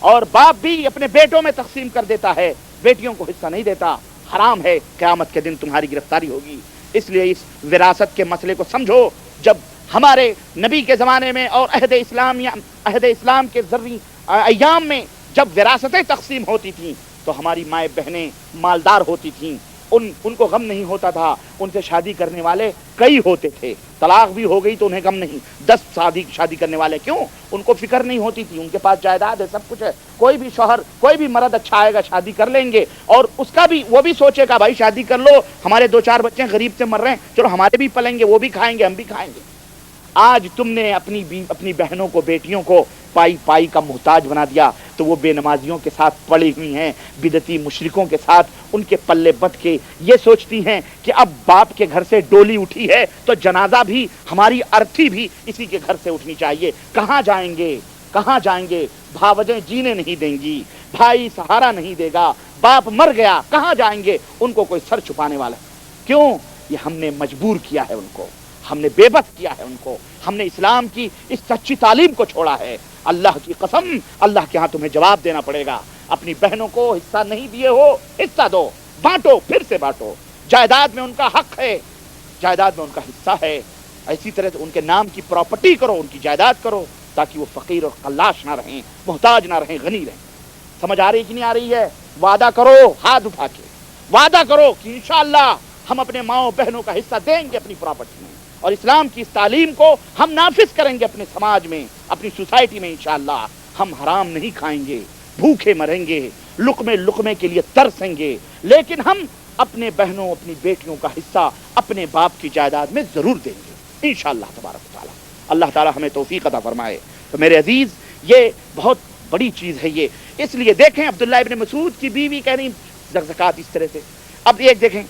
Speaker 1: اور باپ بھی اپنے بیٹوں میں تقسیم کر دیتا ہے، بیٹیوں کو حصہ نہیں دیتا۔ حرام ہے، قیامت کے دن تمہاری گرفتاری ہوگی۔ اس لیے اس وراثت کے مسئلے کو سمجھو۔ جب ہمارے نبی کے زمانے میں اور عہد اسلام کے ذری ایام میں جب وراثتیں تقسیم ہوتی تھیں تو ہماری مائیں بہنیں مالدار ہوتی تھیں، ان کو غم نہیں ہوتا تھا، ان سے شادی کرنے والے کئی ہوتے تھے، طلاق بھی ہو گئی تو انہیں غم نہیں، 10 شادی کرنے والے کیوں؟ ان کو فکر نہیں ہوتی تھی، ان کے پاس جائیداد ہے، سب کچھ ہے، کوئی بھی شوہر کوئی بھی مرد اچھا آئے گا شادی کر لیں گے، اور اس کا بھی وہ بھی سوچے گا بھائی شادی کر لو، ہمارے 2-4 بچے غریب سے مر رہے ہیں، چلو ہمارے بھی پلیں گے، وہ بھی کھائیں گے، ہم بھی کھائیں گے۔ آج تم نے اپنی بہنوں کو، بیٹیوں کو پائی کا محتاج بنا دیا، تو وہ بے نمازیوں کے ساتھ پڑی ہوئی ہیں، بدعتی مشرکوں کے ساتھ ان کے پلے بت کے یہ سوچتی ہیں کہ اب باپ کے گھر سے ڈولی اٹھی ہے تو جنازہ بھی، ہماری ارتھی بھی اسی کے گھر سے اٹھنی چاہیے۔ کہاں جائیں گے؟ کہاں جائیں گے؟ بھاوجیں جینے نہیں دیں گی، بھائی سہارا نہیں دے گا، باپ مر گیا، کہاں جائیں گے؟ ان کو کوئی سر چھپانے والا کیوں؟ یہ ہم نے مجبور کیا ہے ان کو، ہم نے بے بس کیا ہے ان کو، ہم نے اسلام کی اس سچی تعلیم کو چھوڑا ہے۔ اللہ کی قسم، اللہ کے ہاں تمہیں جواب دینا پڑے گا۔ اپنی بہنوں کو حصہ نہیں دیے ہو، حصہ دو، بانٹو، پھر سے بانٹو۔ جائیداد میں ان کا حق ہے، جائیداد میں ان کا حصہ ہے، اسی طرح سے ان کے نام کی پراپرٹی کرو، ان کی جائیداد کرو، تاکہ وہ فقیر اور قلاش نہ رہیں، محتاج نہ رہیں، غنی رہیں۔ سمجھ آ رہی کہ نہیں آ رہی ہے؟ وعدہ کرو ہاتھ اٹھا کے، وعدہ کرو کہ انشاءاللہ ہم اپنے ماؤں بہنوں کا حصہ دیں گے اپنی پراپرٹی میں، اور اسلام کی اس تعلیم کو ہم نافذ کریں گے اپنے سماج میں، اپنی سوسائٹی میں۔ انشاءاللہ ہم حرام نہیں کھائیں گے، بھوکے مریں گے، لقمے کے لیے ترسیں گے، لیکن ہم اپنے بہنوں، اپنی بیٹیوں کا حصہ اپنے باپ کی جائیداد میں ضرور دیں گے انشاءاللہ تبارک و تعالی۔ اللہ تعالی ہمیں توفیق عطا فرمائے۔ تو میرے عزیز، یہ بہت بڑی چیز ہے یہ، اس لیے دیکھیں عبداللہ ابن مسعود کی بیوی کہہ رہی زکوٰۃ اس طرح سے۔ اب ایک دیکھیں،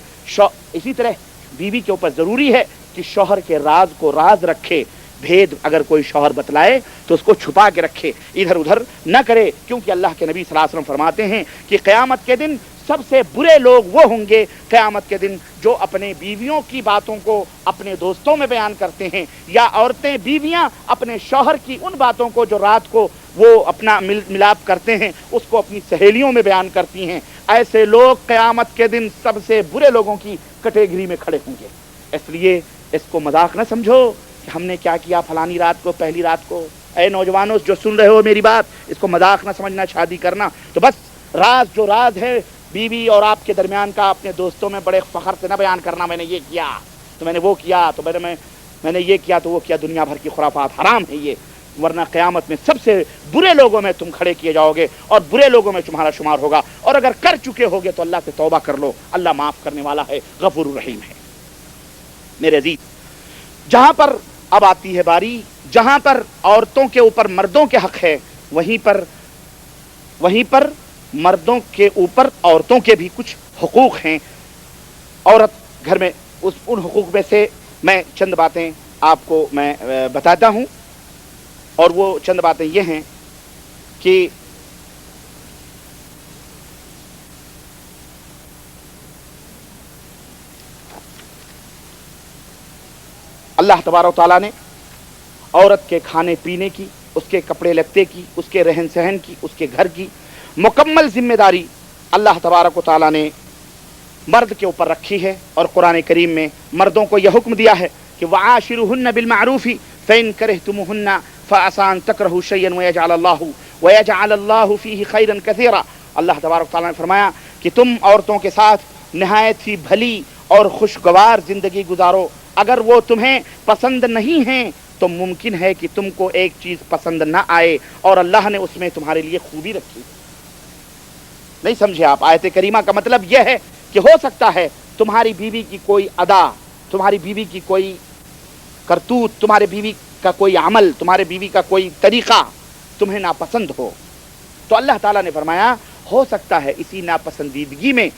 Speaker 1: اسی طرح بیوی کے اوپر ضروری ہے کہ شوہر کے راز کو راز رکھے، بھید اگر کوئی شوہر بتلائے تو اس کو چھپا کے رکھے، ادھر ادھر نہ کرے، کیونکہ اللہ کے نبی صلی اللہ علیہ وسلم فرماتے ہیں کہ قیامت کے دن سب سے برے لوگ وہ ہوں گے قیامت کے دن جو اپنے بیویوں کی باتوں کو اپنے دوستوں میں بیان کرتے ہیں، یا عورتیں بیویاں اپنے شوہر کی ان باتوں کو جو رات کو وہ اپنا ملاپ کرتے ہیں اس کو اپنی سہیلیوں میں بیان کرتی ہیں۔ ایسے لوگ قیامت کے دن سب سے برے لوگوں کی کیٹیگری میں کھڑے ہوں گے۔ اس لیے اس کو مذاق نہ سمجھو کہ ہم نے کیا کیا فلانی رات کو، پہلی رات کو۔ اے نوجوانوں جو سن رہے ہو میری بات، اس کو مذاق نہ سمجھنا، شادی کرنا تو بس راز جو راز ہے بیوی اور آپ کے درمیان کا اپنے دوستوں میں بڑے فخر سے نہ بیان کرنا، میں نے یہ کیا تو میں نے وہ کیا تو میں نے یہ کیا تو وہ کیا، دنیا بھر کی خرافات، حرام ہے یہ، ورنہ قیامت میں سب سے برے لوگوں میں تم کھڑے کیے جاؤ گے اور برے لوگوں میں تمہارا شمار ہوگا، اور اگر کر چکے ہوگے تو اللہ سے توبہ کر لو، اللہ معاف کرنے والا ہے، غفور الرحیم ہے۔ میرے عزیز، جہاں پر اب آتی ہے باری، جہاں پر عورتوں کے اوپر مردوں کے حق ہے، وہیں پر مردوں کے اوپر عورتوں کے بھی کچھ حقوق ہیں۔ عورت گھر میں ان حقوق میں سے میں چند باتیں آپ کو میں بتاتا ہوں، اور وہ چند باتیں یہ ہیں کہ اللہ تبارک و تعالیٰ نے عورت کے کھانے پینے کی، اس کے کپڑے لتے کی، اس کے رہن سہن کی، اس کے گھر کی مکمل ذمہ داری اللہ تبارک و تعالیٰ نے مرد کے اوپر رکھی ہے، اور قرآن کریم میں مردوں کو یہ حکم دیا ہے کہ وعاشرہن بالمعروف فإن کرہتموہن فعسى أن تکرہوا شیئا ویجعل اللہ فیہ خیرا کثیرا۔ اللہ تبارک و تعالیٰ نے فرمایا کہ تم عورتوں کے ساتھ نہایت ہی بھلی اور خوشگوار زندگی گزارو، اگر وہ تمہیں پسند نہیں ہیں تو ممکن ہے کہ تم کو ایک چیز پسند نہ آئے اور اللہ نے اس میں تمہارے لیے خوبی رکھی. نہیں سمجھے آپ؟ آیت کریمہ کا مطلب یہ ہے کہ ہو سکتا ہے تمہاری بیوی کی کوئی ادا، تمہاری بیوی کی کوئی کرتوت، تمہارے بیوی کا کوئی عمل، تمہارے بیوی کا کوئی طریقہ تمہیں ناپسند ہو. تو اللہ تعالیٰ نے فرمایا ہو سکتا ہے اسی ناپسندیدگی میں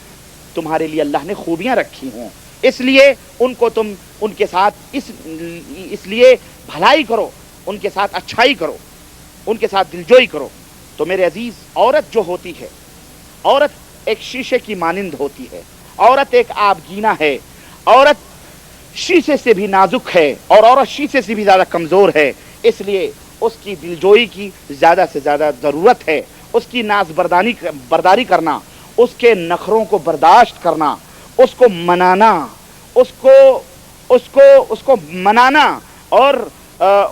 Speaker 1: تمہارے لیے اللہ نے خوبیاں رکھی ہوں، اس لیے ان کو تم ان کے ساتھ اس لیے بھلائی کرو، ان کے ساتھ اچھائی کرو، ان کے ساتھ دلجوئی کرو. تو میرے عزیز، عورت جو ہوتی ہے، عورت ایک شیشے کی مانند ہوتی ہے، عورت ایک آبگینہ ہے، عورت شیشے سے بھی نازک ہے اور عورت شیشے سے بھی زیادہ کمزور ہے. اس لیے اس کی دلجوئی کی زیادہ سے زیادہ ضرورت ہے. اس کی ناز برداری کرنا، اس کے نخروں کو برداشت کرنا، اس کو منانا، اس کو منانا اور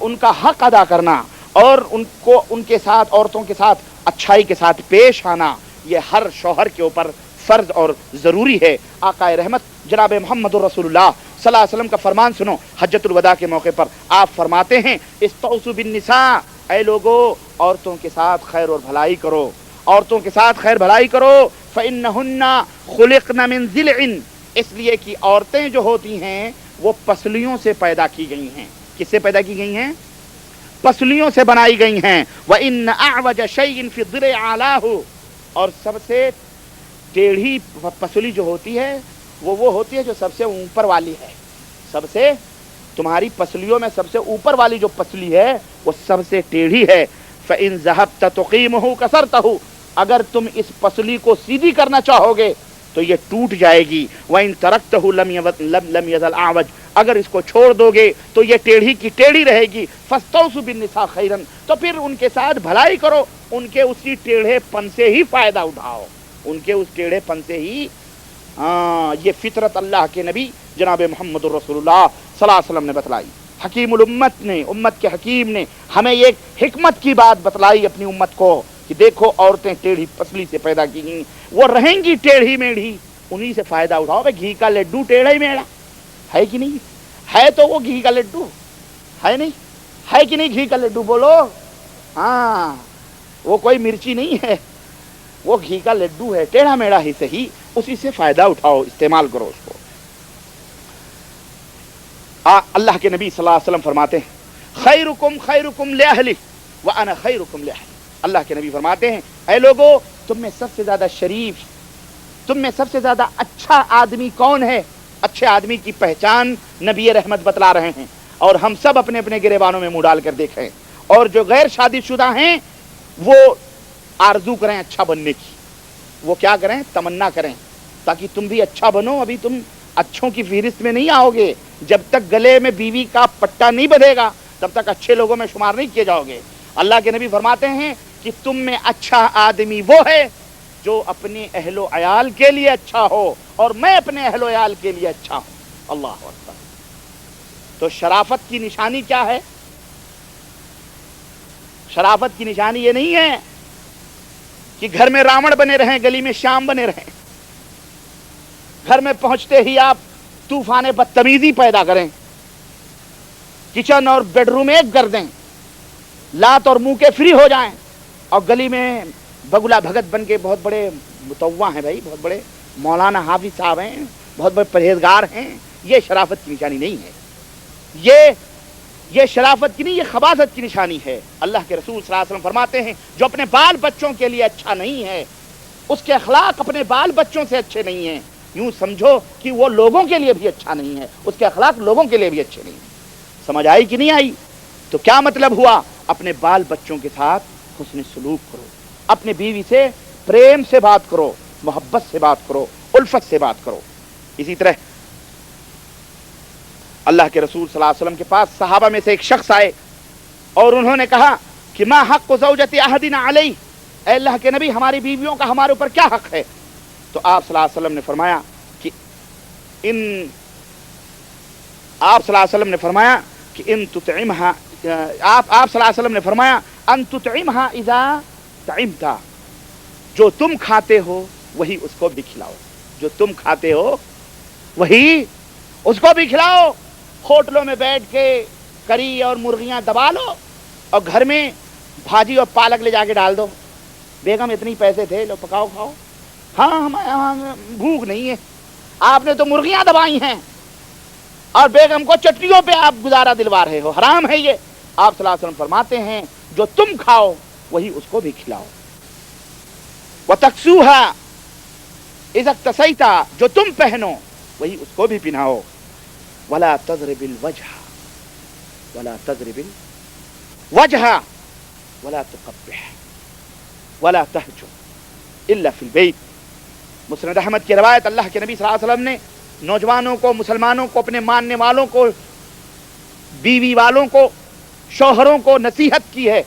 Speaker 1: ان کا حق ادا کرنا اور ان کے ساتھ، عورتوں کے ساتھ اچھائی کے ساتھ پیش آنا، یہ ہر شوہر کے اوپر فرض اور ضروری ہے. آقا رحمت جناب محمد رسول اللہ صلی اللہ علیہ وسلم کا فرمان سنو. حجۃ الوداع کے موقع پر آپ فرماتے ہیں استوصوا بالنساء، اے لوگو عورتوں کے ساتھ خیر اور بھلائی کرو، عورتوں کے ساتھ خیر بھلائی کرو. فإنہن خلقن من ضلع، اس لیے کہ عورتیں جو ہوتی ہیں وہ پسلیوں سے پیدا کی گئی ہیں. کس سے پیدا کی گئی ہیں؟ پسلیوں سے بنائی گئی ہیں. وإن أعوج شيء في الضلع أعلاه، اور سب سے ٹیڑھی پسلی جو ہوتی ہے وہ ہوتی ہے جو سب سے اوپر والی ہے. سب سے، تمہاری پسلیوں میں سب سے اوپر والی جو پسلی ہے وہ سب سے ٹیڑھی ہے. فإن ذهبت تقيمه كسرته، اگر تم اس پسلی کو سیدھی کرنا چاہو گے تو یہ ٹوٹ جائے گی. وإن تركته لم يزل أعوج، اگر اس کو چھوڑ دو گے تو یہ ٹیڑھی کی ٹیڑھی رہے گی. فاستوصوا بالنساء خيرا، تو پھر ان کے ساتھ بھلائی کرو، ان کے اسی ٹیڑھے پن سے ہی فائدہ اٹھاؤ، ان کے اس ٹیڑھے پن سے ہی. یہ فطرت اللہ کے نبی جناب محمد رسول اللہ صلی اللہ علیہ وسلم نے بتلائی. حکیم الامت نے، امت کے حکیم نے ہمیں ایک حکمت کی بات بتلائی اپنی امت کو کہ دیکھو عورتیں ٹیڑھی پسلی سے پیدا کی گئی، وہ رہیں گی ٹیڑھی میڑھی، انہی سے فائدہ اٹھاؤ. بھائی گھی کا لڈو ٹیڑھا ہی میڑھا ہے کہ نہیں؟ ہے تو وہ گھی کا لڈو ہے نہیں؟ ہے کہ نہیں؟ گھی کا لڈو بولو. ہاں، وہ کوئی مرچی نہیں ہے، وہ گھی کا لڈو ہے، ٹیڑھا میڑھا ہی صحیح، اسی سے فائدہ اٹھاؤ، استعمال کرو اس کو. اللہ کے نبی صلی اللہ علیہ وسلم فرماتے ہیں خیرکم خیرکم لأہلہ وانا خیرکم لأہلی. اللہ کے نبی فرماتے ہیں اے لوگو، تم میں سب سے زیادہ شریف، تم میں سب سے زیادہ اچھا آدمی کون ہے؟ اچھے آدمی کی پہچان نبی رحمت بتلا رہے ہیں، اور ہم سب اپنے اپنے گریبانوں میں منہ ڈال کر دیکھیں. اور جو غیر شادی شدہ ہیں وہ آرزو کریں اچھا بننے کی، وہ کیا کریں؟ تمنا کریں تاکہ تم بھی اچھا بنو. ابھی تم اچھوں کی فہرست میں نہیں آؤ گے، جب تک گلے میں بیوی کا پٹا نہیں بدھے گا تب تک اچھے لوگوں میں شمار نہیں کیے جاؤ گے. اللہ کے نبی فرماتے ہیں کہ تم میں اچھا آدمی وہ ہے جو اپنے اہل و عیال کے لیے اچھا ہو، اور میں اپنے اہل و عیال کے لیے اچھا ہوں. اللہ اکبر. تو شرافت کی نشانی کیا ہے؟ شرافت کی نشانی یہ نہیں ہے کہ گھر میں راون بنے رہیں، گلی میں شام بنے رہیں، گھر میں پہنچتے ہی آپ طوفان بدتمیزی پیدا کریں، کچن اور بیڈ روم ایک کر دیں، لات اور منہ کے فری ہو جائیں، اور گلی میں بگلا بھگت بن کے بہت بڑے متواں ہیں بھائی، بہت بڑے مولانا حافظ صاحب ہیں، بہت بڑے پرہیزگار ہیں. یہ شرافت کی نشانی نہیں ہے، یہ شرافت کی نہیں، یہ خباثت کی نشانی ہے. اللہ کے رسول صلی اللہ علیہ وسلم فرماتے ہیں جو اپنے بال بچوں کے لیے اچھا نہیں ہے، اس کے اخلاق اپنے بال بچوں سے اچھے نہیں ہیں، یوں سمجھو کہ وہ لوگوں کے لیے بھی اچھا نہیں ہے، اس کے اخلاق لوگوں کے لیے بھی اچھے نہیں ہیں. سمجھ آئی کہ نہیں آئی؟ تو کیا مطلب ہوا؟ اپنے بال بچوں کے ساتھ حسن سلوک کرو، اپنے بیوی سے پریم سے بات کرو، محبت سے بات کرو، الفت سے بات کرو. اسی طرح اللہ کے رسول صلی اللہ علیہ وسلم کے پاس صحابہ میں سے ایک شخص آئے اور انہوں نے کہا کہ ما حق زوجۃ احدنا علیہ، اے اللہ کے نبی ہماری بیویوں کا ہمارے اوپر کیا حق ہے؟ تو آپ صلی اللہ علیہ وسلم نے فرمایا کہ آپ صلی اللہ علیہ وسلم نے فرمایا کہ ان تطعمها، آپ صلی اللہ علیہ وسلم نے فرمایا ان تطعمها اذا طعمت، جو تم کھاتے ہو وہی اس کو بھی کھلاؤ، جو تم کھاتے ہو وہی اس کو بھی کھلاؤ. ہوٹلوں میں بیٹھ کے کری اور مرغیاں دبا لو اور گھر میں بھاجی اور پالک لے جا کے ڈال دو. بیگم اتنی پیسے تھے، لو پکاؤ کھاؤ. ہاں ہمیں بھوک نہیں ہے. آپ نے تو مرغیاں دبائی ہیں اور بیگم کو چٹنیوں پہ آپ گزارا دلوا رہے ہو. حرام ہے یہ. آپ صلی اللہ علیہ وسلم فرماتے ہیں جو تم کھاؤ وہی اس کو بھی کھلاؤ. وَتَكْسُوهَا اِذَا اكْتَسَيْتَ، جو تم پہنو وہی اس کو بھی پہناؤ. وَلَا تَضْرِبِ الْوَجْهَ وَلَا تَضْرِبِ الْوَجْهَ وَلَا تُقَبِّحْ وَلَا تَهْجُرْ إِلَّا فِي الْبَيْتِ. مسند احمد کی روایت. اللہ کے نبی صلی اللہ علیہ وسلم نے نوجوانوں کو، مسلمانوں کو، اپنے ماننے والوں کو، بیوی والوں کو، شوہروں کو نصیحت کی ہے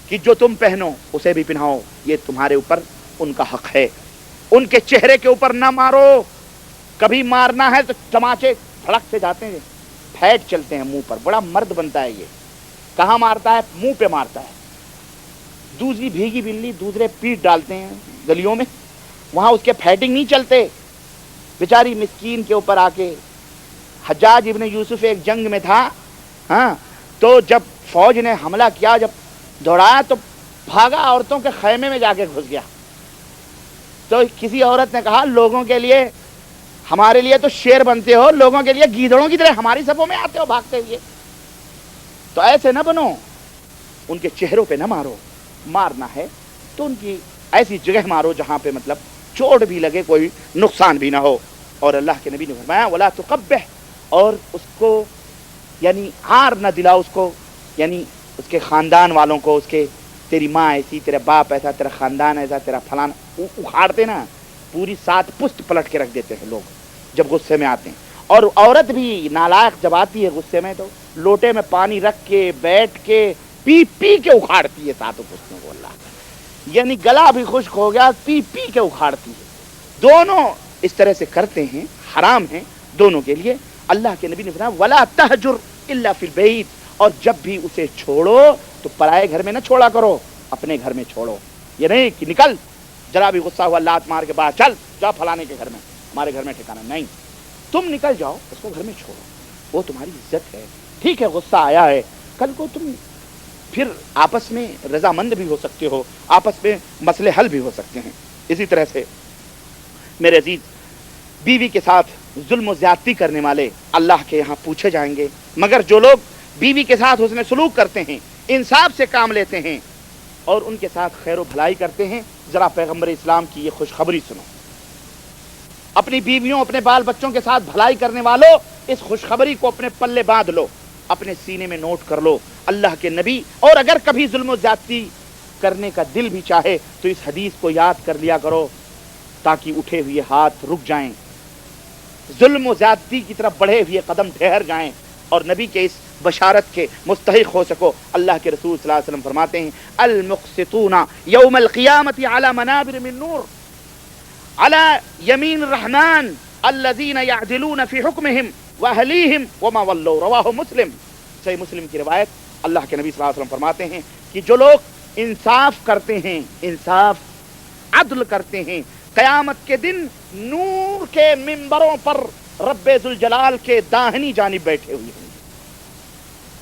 Speaker 1: کہ جو تم پہنو اسے بھی پہناؤ. یہ تمہارے اوپر ان کا حق ہے. ان کے چہرے کے اوپر نہ مارو. کبھی مارنا ہے تو تماچے دھڑک سے جاتے ہیں، پھیٹ چلتے ہیں منہ پر. بڑا مرد بنتا ہے یہ. کہاں مارتا ہے؟ منہ پہ مارتا ہے. دوسری بھیگی بلی دوسرے پیٹ ڈالتے ہیں گلیوں میں، وہاں اس کے پھیٹنگ نہیں چلتے. بیچاری مسکین کے اوپر آ کے. حجاج ابن یوسف ایک جنگ میں تھا، ہاں، تو جب فوج نے حملہ کیا، جب دوڑایا تو بھاگا عورتوں کے خیمے میں جا کے گھس گیا. تو کسی عورت نے کہا لوگوں کے لیے، ہمارے لیے تو شیر بنتے ہو، لوگوں کے لیے گیدڑوں کی طرح ہماری صفوں میں آتے ہو بھاگتے ہوئے. تو ایسے نہ بنو. ان کے چہروں پہ نہ مارو. مارنا ہے تو ان کی ایسی جگہ مارو جہاں پہ مطلب چوٹ بھی لگے، کوئی نقصان بھی نہ ہو. اور اللہ کے نبی نے فرمایا ولا تقبح، اور اس کو یعنی عار نہ دلاؤ اس کو، یعنی اس کے خاندان والوں کو. اس کے تیری ماں ایسی، تیرا باپ ایسا، تیرا خاندان ایسا، تیرا فلانا. اکھاڑتے نا، پوری 7 پشت پلٹ کے رکھ دیتے ہیں لوگ جب غصے میں آتے ہیں. اور عورت بھی نالائق جب آتی ہے غصے میں تو لوٹے میں پانی رکھ کے بیٹھ کے پی پی کے اکھاڑتی ہے 7 پشتوں کو. اللہ یعنی گلا بھی خشک ہو گیا، پی پی کے اکھاڑتی ہے. دونوں اس طرح سے کرتے ہیں، حرام ہیں دونوں کے لیے. اللہ کے نبی نے فرمایا ولا تہجر الا فی البیت، اور جب بھی اسے چھوڑو تو پرائے گھر میں نہ چھوڑا کرو، اپنے گھر میں چھوڑو. یہ نہیں کہ نکل، ذرا بھی غصہ ہوا لات مار کے بعد چل جا فلانے کے گھر میں، ہمارے گھر میں ٹھکانا نہیں. تم نکل جاؤ، اس کو گھر میں چھوڑو، وہ تمہاری عزت ہے. ٹھیک ہے غصہ آیا ہے، کل کو تم پھر آپس میں رضامند بھی ہو سکتے ہو، آپس میں مسئلے حل بھی ہو سکتے ہیں. اسی طرح سے میرے عزیز، بیوی کے ساتھ ظلم و زیادتی کرنے والے اللہ کے یہاں پوچھے جائیں گے. مگر جو لوگ بیوی کے ساتھ حسن سلوک کرتے ہیں، انصاف سے کام لیتے ہیں اور ان کے ساتھ خیر و بھلائی کرتے ہیں، ذرا پیغمبر اسلام کی یہ خوشخبری سنو. اپنی بیویوں، اپنے بال بچوں کے ساتھ بھلائی کرنے والوں، اس خوشخبری کو اپنے پلے باندھ لو، اپنے سینے میں نوٹ کر لو. اللہ کے نبی، اور اگر کبھی ظلم و زیادتی کرنے کا دل بھی چاہے تو اس حدیث کو یاد کر لیا کرو تاکہ اٹھے ہوئے ہاتھ رک جائیں، ظلم و زیادتی کی طرف بڑھے ہوئے قدم ٹھہر جائیں اور نبی کے اس بشارت کے مستحق ہو سکو. اللہ کے رسول صلی اللہ علیہ وسلم فرماتے ہیں المقسطون یوم القیامت علی منابر من نور علی یمین الرحمن الذین یعدلون فی حکمہم واہلیہم وما ولوا. رواہ مسلم. صحیح مسلم کی روایت. اللہ کے نبی صلی اللہ علیہ وسلم فرماتے ہیں کہ جو لوگ انصاف کرتے ہیں، انصاف عدل کرتے ہیں، قیامت کے دن نور کے منبروں پر رب ذوالجلال کے داہنی جانب بیٹھے ہوئے ہیں.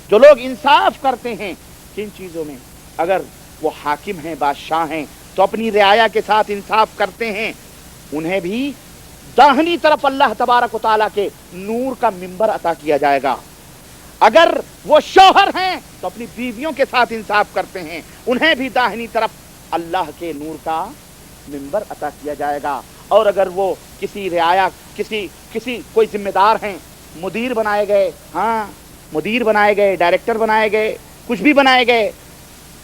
Speaker 1: جو لوگ انصاف کرتے ہیں کن چیزوں میں؟ اگر وہ حاکم ہیں، بادشاہ ہیں تو اپنی رعایا کے ساتھ انصاف کرتے ہیں، انہیں بھی داہنی طرف اللہ تبارک و تعالیٰ کے نور کا منبر عطا کیا جائے گا. اگر وہ شوہر ہیں تو اپنی بیویوں کے ساتھ انصاف کرتے ہیں، انہیں بھی داہنی طرف اللہ کے نور کا منبر عطا کیا جائے گا. اور اگر وہ کسی رعایا، کسی کوئی ذمہ دار ہیں، مدیر بنائے گئے، ہاں مدیر بنائے گئے، ڈائریکٹر بنائے گئے، کچھ بھی بنائے گئے،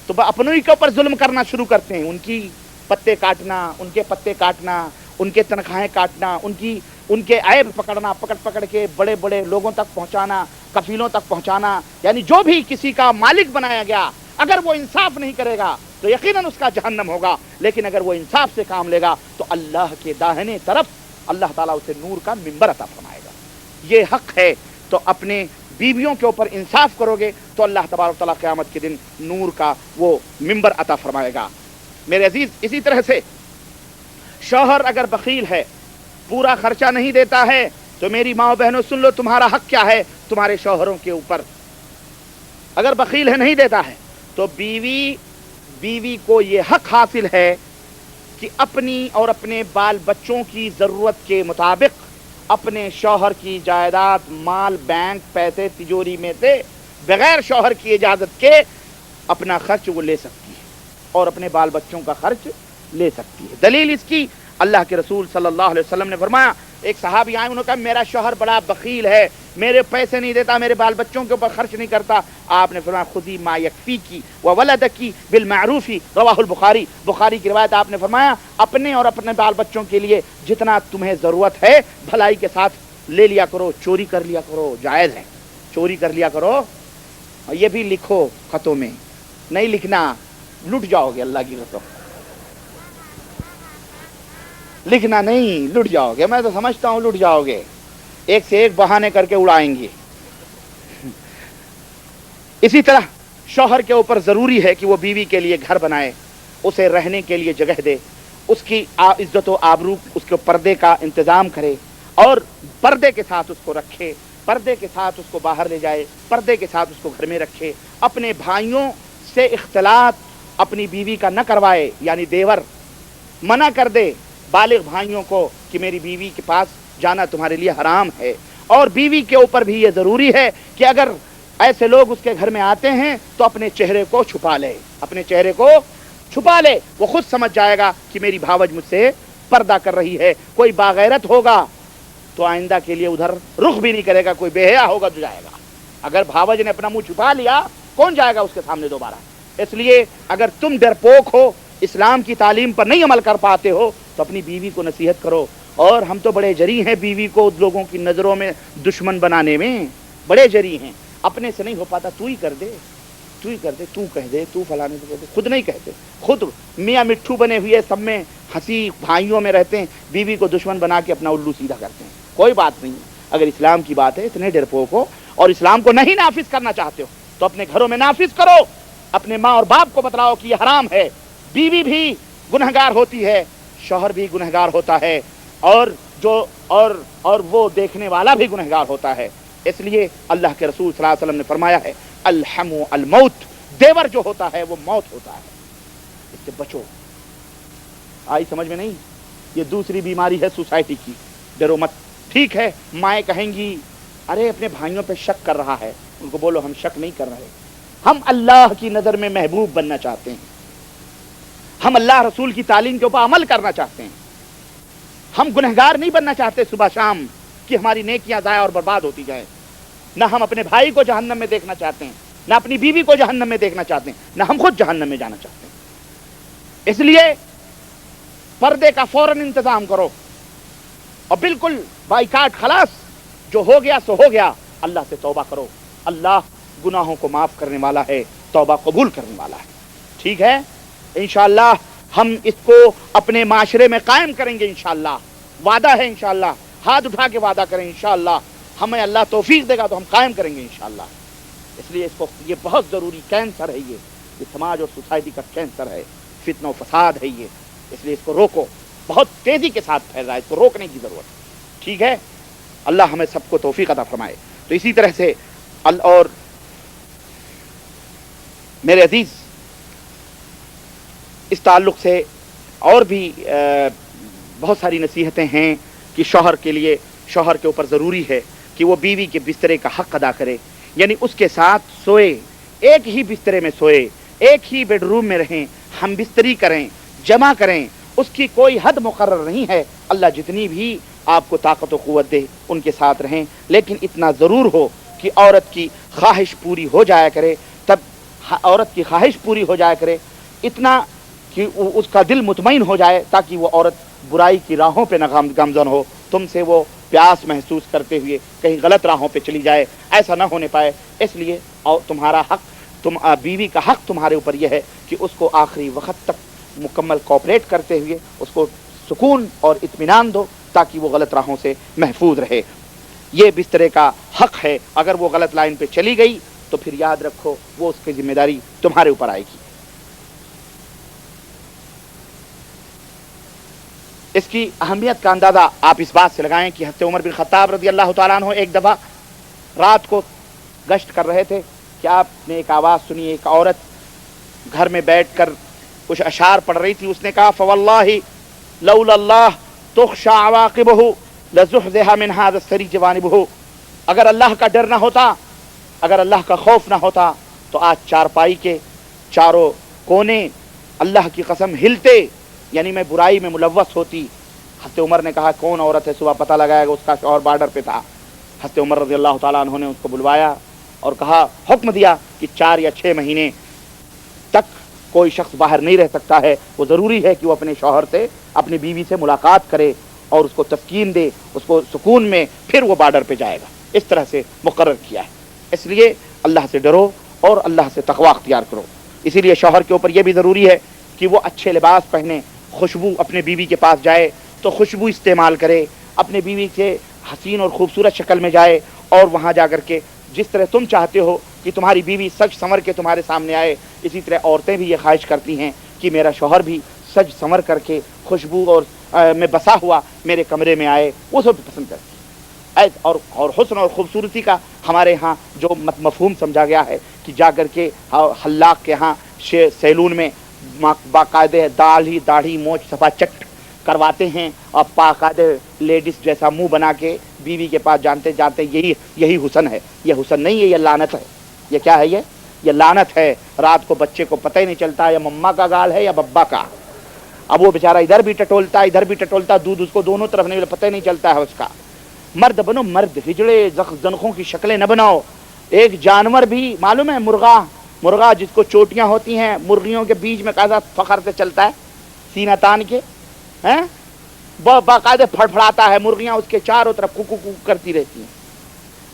Speaker 1: تو اپنوں ہی کے اوپر ظلم کرنا شروع کرتے ہیں. ان کی پتے کاٹنا، ان کے پتے کاٹنا، ان کے تنخواہیں کاٹنا، ان کے عیب پکڑنا، پکڑ کے بڑے بڑے لوگوں تک پہنچانا، کفیلوں تک پہنچانا. یعنی جو بھی کسی کا مالک بنایا گیا اگر وہ انصاف نہیں کرے گا تو یقیناً اس کا جہنم ہوگا. لیکن اگر وہ انصاف سے کام لے گا تو اللہ کے داہنے طرف اللہ تعالیٰ اسے نور کا منبر عطا فرمائے گا. یہ حق ہے. تو اپنے بیویوں کے اوپر انصاف کرو گے تو اللہ تبارک و تعالیٰ قیامت کے دن نور کا وہ منبر عطا فرمائے گا. میرے عزیز، اسی طرح سے شوہر اگر بخیل ہے، پورا خرچہ نہیں دیتا ہے، تو میری ماں بہنوں سن لو تمہارا حق کیا ہے تمہارے شوہروں کے اوپر. اگر بخیل ہے نہیں دیتا ہے تو بیوی کو یہ حق حاصل ہے کہ اپنی اور اپنے بال بچوں کی ضرورت کے مطابق اپنے شوہر کی جائیداد مال بینک پیسے تجوری میں سے بغیر شوہر کی اجازت کے اپنا خرچ وہ لے سکتی ہے اور اپنے بال بچوں کا خرچ لے سکتی ہے. دلیل اس کی اللہ کے رسول صلی اللہ علیہ وسلم نے فرمایا, ایک صحابی آئے انہوں نے کہا میرا شوہر بڑا بخیل ہے, میرے پیسے نہیں دیتا, میرے بال بچوں کے اوپر خرچ نہیں کرتا. آپ نے فرمایا خذی ما یکفیکی وولدکی بالمعروف, رواہ البخاری, بخاری کی روایت. آپ نے فرمایا اپنے اور اپنے بال بچوں کے لیے جتنا تمہیں ضرورت ہے بھلائی کے ساتھ لے لیا کرو, چوری کر لیا کرو, جائز ہے چوری کر لیا کرو. اور یہ بھی لکھو خطوں میں, نہیں لکھنا لٹ جاؤ گے, اللہ کی قسم لکھنا نہیں, لٹ جاؤ گے. میں تو سمجھتا ہوں لٹ جاؤ گے, ایک سے ایک بہانے کر کے اڑائیں گے. اسی طرح شوہر کے اوپر ضروری ہے کہ وہ بیوی کے لیے گھر بنائے, اسے رہنے کے لیے جگہ دے, اس کی عزت و آبرو اس کے پردے کا انتظام کرے اور پردے کے ساتھ اس کو رکھے, پردے کے ساتھ اس کو باہر لے جائے, پردے کے ساتھ اس کو گھر میں رکھے. اپنے بھائیوں سے اختلاط اپنی بیوی کا نہ کروائے, یعنی دیور منع کر دے بالغ بھائیوں کو کہ میری بیوی کے پاس جانا تمہارے لیے حرام ہے. اور بیوی کے اوپر بھی یہ ضروری ہے کہ اگر ایسے لوگ اس کے گھر میں آتے ہیں تو اپنے چہرے کو چھپا لے, اپنے چہرے کو چھپا لے. وہ خود سمجھ جائے گا کہ میری بھاوج مجھ سے پردہ کر رہی ہے. کوئی باغیرت ہوگا تو آئندہ کے لیے ادھر رخ بھی نہیں کرے گا, کوئی بے حیا ہوگا تو جائے گا. اگر بھاوج نے اپنا منہ چھپا لیا کون جائے گا اس کے سامنے دوبارہ. اس لیے اگر تم ڈرپوک ہو, اسلام کی تعلیم پر نہیں عمل کر پاتے ہو تو اپنی بیوی کو نصیحت کرو. اور ہم تو بڑے جری ہیں بیوی کو لوگوں کی نظروں میں دشمن بنانے میں, بڑے جری ہیں. اپنے سے نہیں ہو پاتا تو ہی کر دے, تو ہی کر دے, تو کہہ دے, تو فلانے کو کہہ دے. خود نہیں کہتے, خود میاں مٹھو بنے ہوئے سب میں ہنسی بھائیوں میں رہتے ہیں, بیوی کو دشمن بنا کے اپنا الو سیدھا کرتے ہیں. کوئی بات نہیں. اگر اسلام کی بات ہے اتنے ڈرپوک ہو اور اسلام کو نہیں نافذ کرنا چاہتے ہو تو اپنے گھروں میں نافذ کرو. اپنے ماں اور باپ کو بتلاؤ کہ یہ حرام ہے. بیوی بھی گنہگار ہوتی ہے, شوہر بھی گنہگار ہوتا ہے, اور وہ دیکھنے والا بھی گنہگار ہوتا ہے. اس لیے اللہ کے رسول صلی اللہ علیہ وسلم نے فرمایا ہے الحم الموت, دیور جو ہوتا ہے وہ موت ہوتا ہے, اس سے بچو. آئی سمجھ میں نہیں؟ یہ دوسری بیماری ہے سوسائٹی کی, ڈرو مت. ٹھیک ہے مائیں کہیں گی ارے اپنے بھائیوں پہ شک کر رہا ہے, ان کو بولو ہم شک نہیں کر رہے, ہم اللہ کی نظر میں محبوب بننا چاہتے ہیں, ہم اللہ رسول کی تعلیم کے اوپر عمل کرنا چاہتے ہیں, ہم گنہگار نہیں بننا چاہتے صبح شام کہ ہماری نیکیاں ضائع اور برباد ہوتی جائیں. نہ ہم اپنے بھائی کو جہنم میں دیکھنا چاہتے ہیں, نہ اپنی بیوی کو جہنم میں دیکھنا چاہتے ہیں, نہ ہم خود جہنم میں جانا چاہتے ہیں. اس لیے پردے کا فوراً انتظام کرو اور بالکل بائیکاٹ, خلاص جو ہو گیا سو ہو گیا. اللہ سے توبہ کرو, اللہ گناہوں کو معاف کرنے والا ہے, توبہ قبول کرنے والا ہے. ٹھیک ہے, انشاءاللہ ہم اس کو اپنے معاشرے میں قائم کریں گے انشاءاللہ. وعدہ ہے انشاءاللہ, ہاتھ اٹھا کے وعدہ کریں انشاءاللہ, ہمیں اللہ توفیق دے گا تو ہم قائم کریں گے انشاءاللہ. اس لیے اس کو یہ بہت ضروری کینسر ہے, یہ سماج اور سوسائٹی کا کینسر ہے, فتنہ و فساد ہے یہ. اس لیے اس کو روکو, بہت تیزی کے ساتھ پھیل رہا ہے, اس کو روکنے کی ضرورت ہے. ٹھیک ہے, اللہ ہمیں سب کو توفیق عطا فرمائے. تو اسی طرح سے اور میرے عزیز اس تعلق سے اور بھی بہت ساری نصیحتیں ہیں کہ شوہر کے اوپر ضروری ہے کہ وہ بیوی کے بسترے کا حق ادا کرے, یعنی اس کے ساتھ سوئے, ایک ہی بسترے میں سوئے, ایک ہی بیڈ روم میں رہیں, ہم بستری کریں, جمع کریں. اس کی کوئی حد مقرر نہیں ہے, اللہ جتنی بھی آپ کو طاقت و قوت دے ان کے ساتھ رہیں, لیکن اتنا ضرور ہو کہ عورت کی خواہش پوری ہو جایا کرے. تب عورت کی خواہش پوری ہو جایا کرے اتنا کہ اس کا دل مطمئن ہو جائے, تاکہ وہ عورت برائی کی راہوں پہ نہ گامزن ہو, تم سے وہ پیاس محسوس کرتے ہوئے کہیں غلط راہوں پہ چلی جائے, ایسا نہ ہونے پائے. اس لیے تمہارا حق, بیوی کا حق تمہارے اوپر یہ ہے کہ اس کو آخری وقت تک مکمل کوآپریٹ کرتے ہوئے اس کو سکون اور اطمینان دو, تاکہ وہ غلط راہوں سے محفوظ رہے. یہ بسترے کا حق ہے. اگر وہ غلط لائن پہ چلی گئی تو پھر یاد رکھو وہ اس کی ذمہ داری تمہارے اوپر آئے گی. اس کی اہمیت کا اندازہ آپ اس بات سے لگائیں کہ حضرت عمر بن خطاب رضی اللہ تعالیٰ عنہ ایک دفعہ رات کو گشت کر رہے تھے کہ آپ نے ایک آواز سنی، ایک عورت گھر میں بیٹھ کر کچھ اشعار پڑھ رہی تھی. اس نے کہا فواللہ لولا اللہ تخشى عواقبہ لزحزح من هذا السری جوانبہ، اگر اللہ کا ڈر نہ ہوتا، اگر اللہ کا خوف نہ ہوتا تو آج چارپائی کے چاروں کونے اللہ کی قسم ہلتے، یعنی میں برائی میں ملوث ہوتی. حضرت عمر نے کہا کون عورت ہے، صبح پتہ لگائے گا. اس کا شوہر بارڈر پہ تھا. حضرت عمر رضی اللہ تعالیٰ عنہ نے اس کو بلوایا اور کہا، حکم دیا کہ 4 یا 6 مہینے تک کوئی شخص باہر نہیں رہ سکتا ہے. وہ ضروری ہے کہ وہ اپنے شوہر سے، اپنی بیوی سے ملاقات کرے اور اس کو تسکین دے، اس کو سکون میں، پھر وہ بارڈر پہ جائے گا. اس طرح سے مقرر کیا ہے. اس لیے اللہ سے ڈرو اور اللہ سے تقوی اختیار کرو. اسی لیے شوہر کے اوپر یہ بھی ضروری ہے کہ وہ اچھے لباس پہنے، خوشبو، اپنے بیوی کے پاس جائے تو خوشبو استعمال کرے، اپنے بیوی سے حسین اور خوبصورت شکل میں جائے اور وہاں جا کر کے جس طرح تم چاہتے ہو کہ تمہاری بیوی سج سنور کے تمہارے سامنے آئے، اسی طرح عورتیں بھی یہ خواہش کرتی ہیں کہ میرا شوہر بھی سج سنور کر کے خوشبو اور میں بسا ہوا میرے کمرے میں آئے. وہ سب پسند کرتی ہے. اور حسن اور خوبصورتی کا ہمارے ہاں جو مفہوم سمجھا گیا ہے کہ جا کر کے حلاق کے ہاں سیلون میں باقاعدہ داڑھی موچ صفا چٹ کرواتے ہیں اور باقاعدہ لیڈیز جیسا منہ بنا کے بیوی کے پاس جانتے یہی حسن ہے. یہ حسن نہیں ہے، یہ لعنت ہے. یہ کیا ہے؟ یہ لعنت ہے. رات کو بچے کو پتہ ہی نہیں چلتا یا مما کا گال ہے یا ببا کا. اب وہ بیچارہ ادھر بھی ٹٹولتا دودھ اس کو دونوں طرف نہیں، پتہ ہی نہیں چلتا ہے اس کا. مرد بنو مرد، ہجڑے زنخوں کی شکلیں نہ بناؤ. ایک جانور بھی معلوم ہے، مرغا جس کو چوٹیاں ہوتی ہیں، مرغیوں کے بیچ میں کیسا فخر سے چلتا ہے، سینہ تان کے ہیں، باقاعدہ پھڑپھڑاتا ہے. مرغیاں اس کے چاروں طرف کو کرتی رہتی ہیں.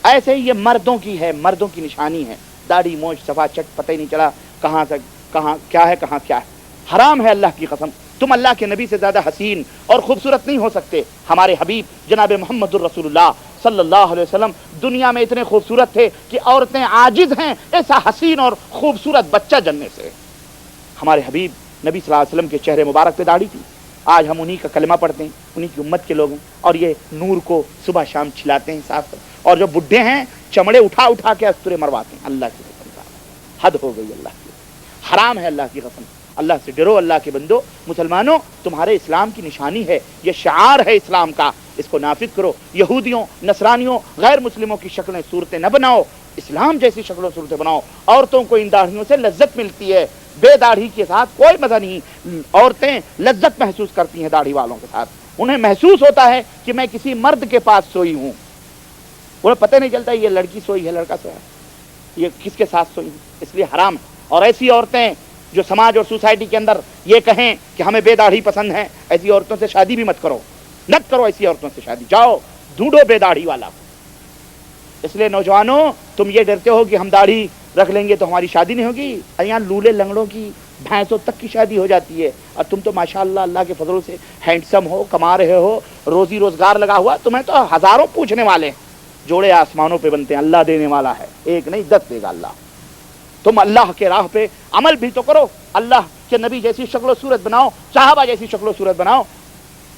Speaker 1: ایسے ہی یہ مردوں کی ہے، مردوں کی نشانی ہے. داڑھی موچ صفا چٹ، پتہ ہی نہیں چلا کہاں سے کہاں کیا ہے. حرام ہے اللہ کی قسم. تم اللہ کے نبی سے زیادہ حسین اور خوبصورت نہیں ہو سکتے. ہمارے حبیب جناب محمد الرسول اللہ صلی اللہ علیہ وسلم دنیا میں اتنے خوبصورت تھے کہ عورتیں عاجز ہیں ایسا حسین اور خوبصورت بچہ جننے سے. ہمارے حبیب نبی صلی اللہ علیہ وسلم کے چہرے مبارک پہ داڑھی تھی. آج ہم انہی کا کلمہ پڑھتے ہیں، انہی کی امت کے لوگ ہیں، اور یہ نور کو صبح شام چھلاتے ہیں صاف کر. اور جو بڈھے ہیں چمڑے اٹھا کے استرے مرواتے ہیں. اللہ کی قسم، حد ہو گئی اللہ کی. حرام ہے اللہ کی قسم. اللہ سے ڈرو اللہ کے بندو. مسلمانوں، تمہارے اسلام کی نشانی ہے، یہ شعار ہے اسلام کا، اس کو نافذ کرو. یہودیوں، نصرانیوں، غیر مسلموں کی شکلیں صورتیں نہ بناؤ، اسلام جیسی شکلوں صورتیں بناؤ. عورتوں کو ان داڑھیوں سے لذت ملتی ہے، بے داڑھی کے ساتھ کوئی مزہ نہیں. عورتیں لذت محسوس کرتی ہیں داڑھی والوں کے ساتھ. انہیں محسوس ہوتا ہے کہ میں کسی مرد کے پاس سوئی ہوں. انہیں پتہ نہیں چلتا یہ لڑکی سوئی ہے، لڑکا سویا ہے، یہ کس کے ساتھ سوئی ہے. اس لیے حرام ہے. اور ایسی عورتیں جو سماج اور سوسائٹی کے اندر یہ کہیں کہ ہمیں بے داڑھی پسند ہے، ایسی عورتوں سے شادی بھی مت کرو. ایسی عورتوں سے شادی. جاؤ ڈھونڈو بے داڑھی والا. اس لیے نوجوانوں، تم یہ ڈرتے ہو کہ ہم داڑھی رکھ لیں گے تو ہماری شادی نہیں ہوگی. یہاں لولے لنگڑوں کی، بھینسوں تک کی شادی ہو جاتی ہے. اور تم تو ماشاءاللہ اللہ کے فضل سے ہینڈسم ہو، کما رہے ہو، روزی روزگار لگا ہوا، تمہیں تو ہزاروں پوچھنے والے ہیں. جوڑے آسمانوں پہ بنتے ہیں، اللہ دینے والا ہے. ایک نہیں 10 دے گا اللہ. تم اللہ کے راہ پہ عمل بھی تو کرو. اللہ کے نبی جیسی شکل و صورت بناؤ، صحابہ جیسی شکل و صورت بناؤ.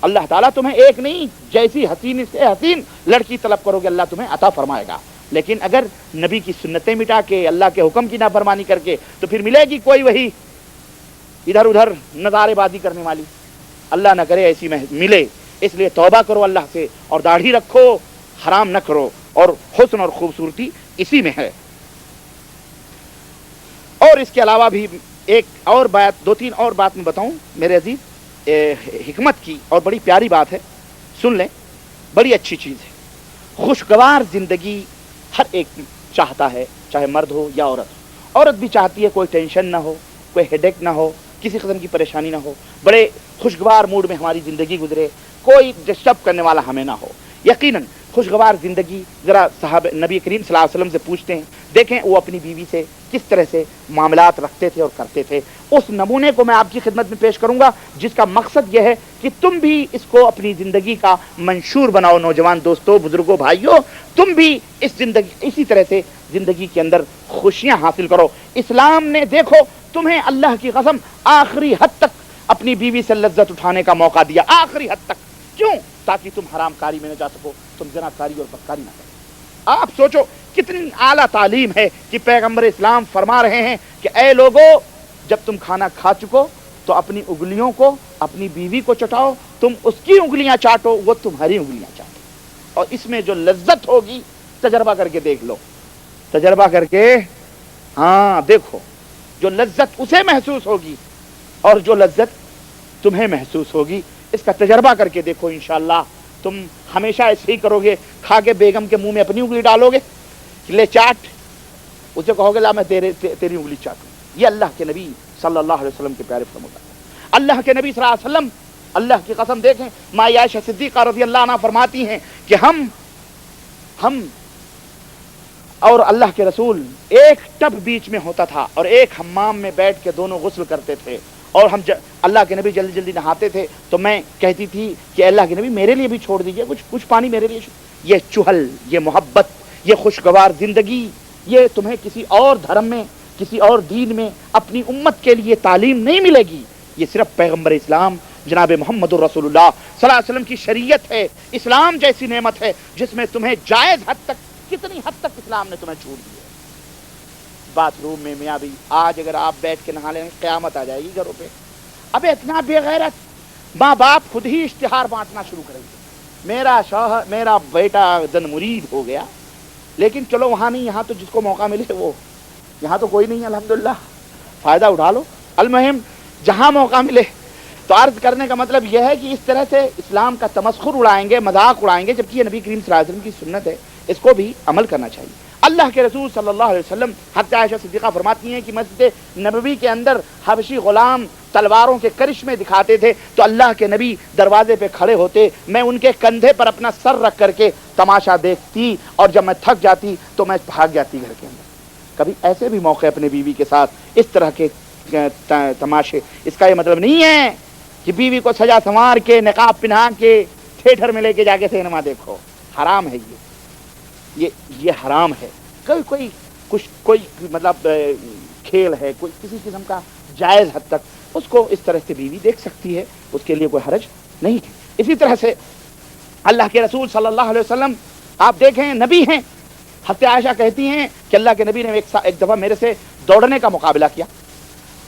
Speaker 1: اللہ تعالیٰ تمہیں ایک نہیں، جیسی حسین سے حسین لڑکی طلب کرو گے اللہ تمہیں عطا فرمائے گا. لیکن اگر نبی کی سنتیں مٹا کے، اللہ کے حکم کی نافرمانی کر کے، تو پھر ملے گی کوئی وہی ادھر ادھر نظارے بازی کرنے والی. اللہ نہ کرے ایسی ملے. اس لیے توبہ کرو اللہ سے اور داڑھی رکھو، حرام نہ کرو. اور حسن اور خوبصورتی اسی میں ہے. اور اس کے علاوہ بھی ایک اور بات، 2-3 اور بات میں بتاؤں میرے عزیز، حکمت کی، اور بڑی پیاری بات ہے، سن لیں، بڑی اچھی چیز ہے. خوشگوار زندگی ہر ایک چاہتا ہے، چاہے مرد ہو یا عورت ہو. عورت بھی چاہتی ہے کوئی ٹینشن نہ ہو، کوئی ہیڈیک نہ ہو، کسی قسم کی پریشانی نہ ہو، بڑے خوشگوار موڈ میں ہماری زندگی گزرے، کوئی ڈسٹرب کرنے والا ہمیں نہ ہو. یقیناً خوشگوار زندگی، ذرا صاحب نبی کریم صلی اللہ علیہ وسلم سے پوچھتے ہیں، دیکھیں وہ اپنی بیوی سے کس طرح سے معاملات رکھتے تھے اور کرتے تھے. اس نمونے کو میں آپ کی خدمت میں پیش کروں گا، جس کا مقصد یہ ہے کہ تم بھی اس کو اپنی زندگی کا منشور بناؤ. نوجوان دوستوں، بزرگوں، بھائیوں، تم بھی اسی طرح سے زندگی کے اندر خوشیاں حاصل کرو. اسلام نے دیکھو تمہیں اللہ کی قسم آخری حد تک اپنی بیوی سے لذت اٹھانے کا موقع دیا آخری حد تک. کیوں؟ تاکہ تم حرام کاری میں نہ جا سکو، تم زنا کاری اور بدکاری نہ کرو. آپ سوچو کتنی اعلیٰ تعلیم ہے کہ پیغمبر اسلام فرما رہے ہیں کہ اے لوگو، جب تم کھانا کھا چکو تو اپنی انگلیوں کو اپنی بیوی کو چٹاؤ، تم اس کی انگلیاں چاٹو، وہ تمہاری انگلیاں چاٹو. اور اس میں جو لذت ہوگی تجربہ کر کے دیکھ لو، تجربہ کر کے ہاں دیکھو، جو لذت اسے محسوس ہوگی اور جو لذت تمہیں محسوس ہوگی، اس کا تجربہ کر کے دیکھو. انشاءاللہ تم ہمیشہ ایسے ہی کرو گے. کھا کے بیگم کے منہ میں اپنی انگلی ڈالو گے، لے چاٹ، اسے کہو گے لا میں تیری انگلی چاٹوں. یہ اللہ کے نبی صلی اللہ علیہ وسلم کے پیارے فرمان. اللہ کے نبی صلی اللہ علیہ وسلم، اللہ کی قسم دیکھیں، ماں عائشہ صدیقہ رضی اللہ عنہ فرماتی ہیں کہ ہم اور اللہ کے رسول ایک ٹب بیچ میں ہوتا تھا اور ایک حمام میں بیٹھ کے دونوں غسل کرتے تھے، اور ہم اللہ کے نبی جلدی جلدی نہاتے تھے تو میں کہتی تھی کہ اللہ کے نبی میرے لیے بھی چھوڑ دیجئے کچھ پانی میرے لیے. یہ چہل، یہ محبت، یہ خوشگوار زندگی، یہ تمہیں کسی اور دھرم میں، کسی اور دین میں اپنی امت کے لیے تعلیم نہیں ملے گی. یہ صرف پیغمبر اسلام جناب محمد الرسول اللہ صلی اللہ علیہ وسلم کی شریعت ہے. اسلام جیسی نعمت ہے جس میں تمہیں جائز حد تک، کتنی حد تک اسلام نے تمہیں چھوٹ دی ہے. باتھ روم میں میاں بھی آج اگر آپ بیٹھ کے نہا لیں قیامت آ جائے گی گھروں پہ. ابے اتنا بے غیرت ماں باپ خود ہی اشتہار بانٹنا شروع کریں گے، میرا شوہر، میرا بیٹا زن مرید ہو گیا. لیکن چلو وہاں نہیں، یہاں تو جس کو موقع ملے وہ، یہاں تو کوئی نہیں، الحمدللہ فائدہ اٹھا لو. المہم جہاں موقع ملے. تو عرض کرنے کا مطلب یہ ہے کہ اس طرح سے اسلام کا تمسخر اڑائیں گے، مذاق اڑائیں گے، جبکہ یہ نبی کریم صلی اللہ علیہ وسلم کی سنت ہے، اس کو بھی عمل کرنا چاہیے. اللہ کے رسول صلی اللہ علیہ وسلم، حضرت عائشہ صدیقہ فرماتی ہیں کہ مسجد نبوی کے اندر حبشی غلام تلواروں کے کرشمے دکھاتے تھے تو اللہ کے نبی دروازے پہ کھڑے ہوتے، میں ان کے کندھے پر اپنا سر رکھ کر کے تماشا دیکھتی، اور جب میں تھک جاتی تو میں بھاگ جاتی گھر کے اندر. کبھی ایسے بھی موقع اپنے بیوی کے ساتھ اس طرح کے تماشے. اس کا یہ مطلب نہیں ہے کہ بیوی کو سجا سنوار کے نقاب پہنا کے تھیٹر میں لے کے جا کے سینما دیکھو. حرام ہے یہ حرام ہے. کوئی مطلب کھیل ہے، کوئی کسی قسم کا جائز حد تک اس کو اس طرح سے بیوی دیکھ سکتی ہے، اس کے لیے کوئی حرج نہیں ہے. اسی طرح سے اللہ کے رسول صلی اللہ علیہ وسلم آپ دیکھیں نبی ہیں. حضرت عائشہ کہتی ہیں کہ اللہ کے نبی نے ایک دفعہ میرے سے دوڑنے کا مقابلہ کیا.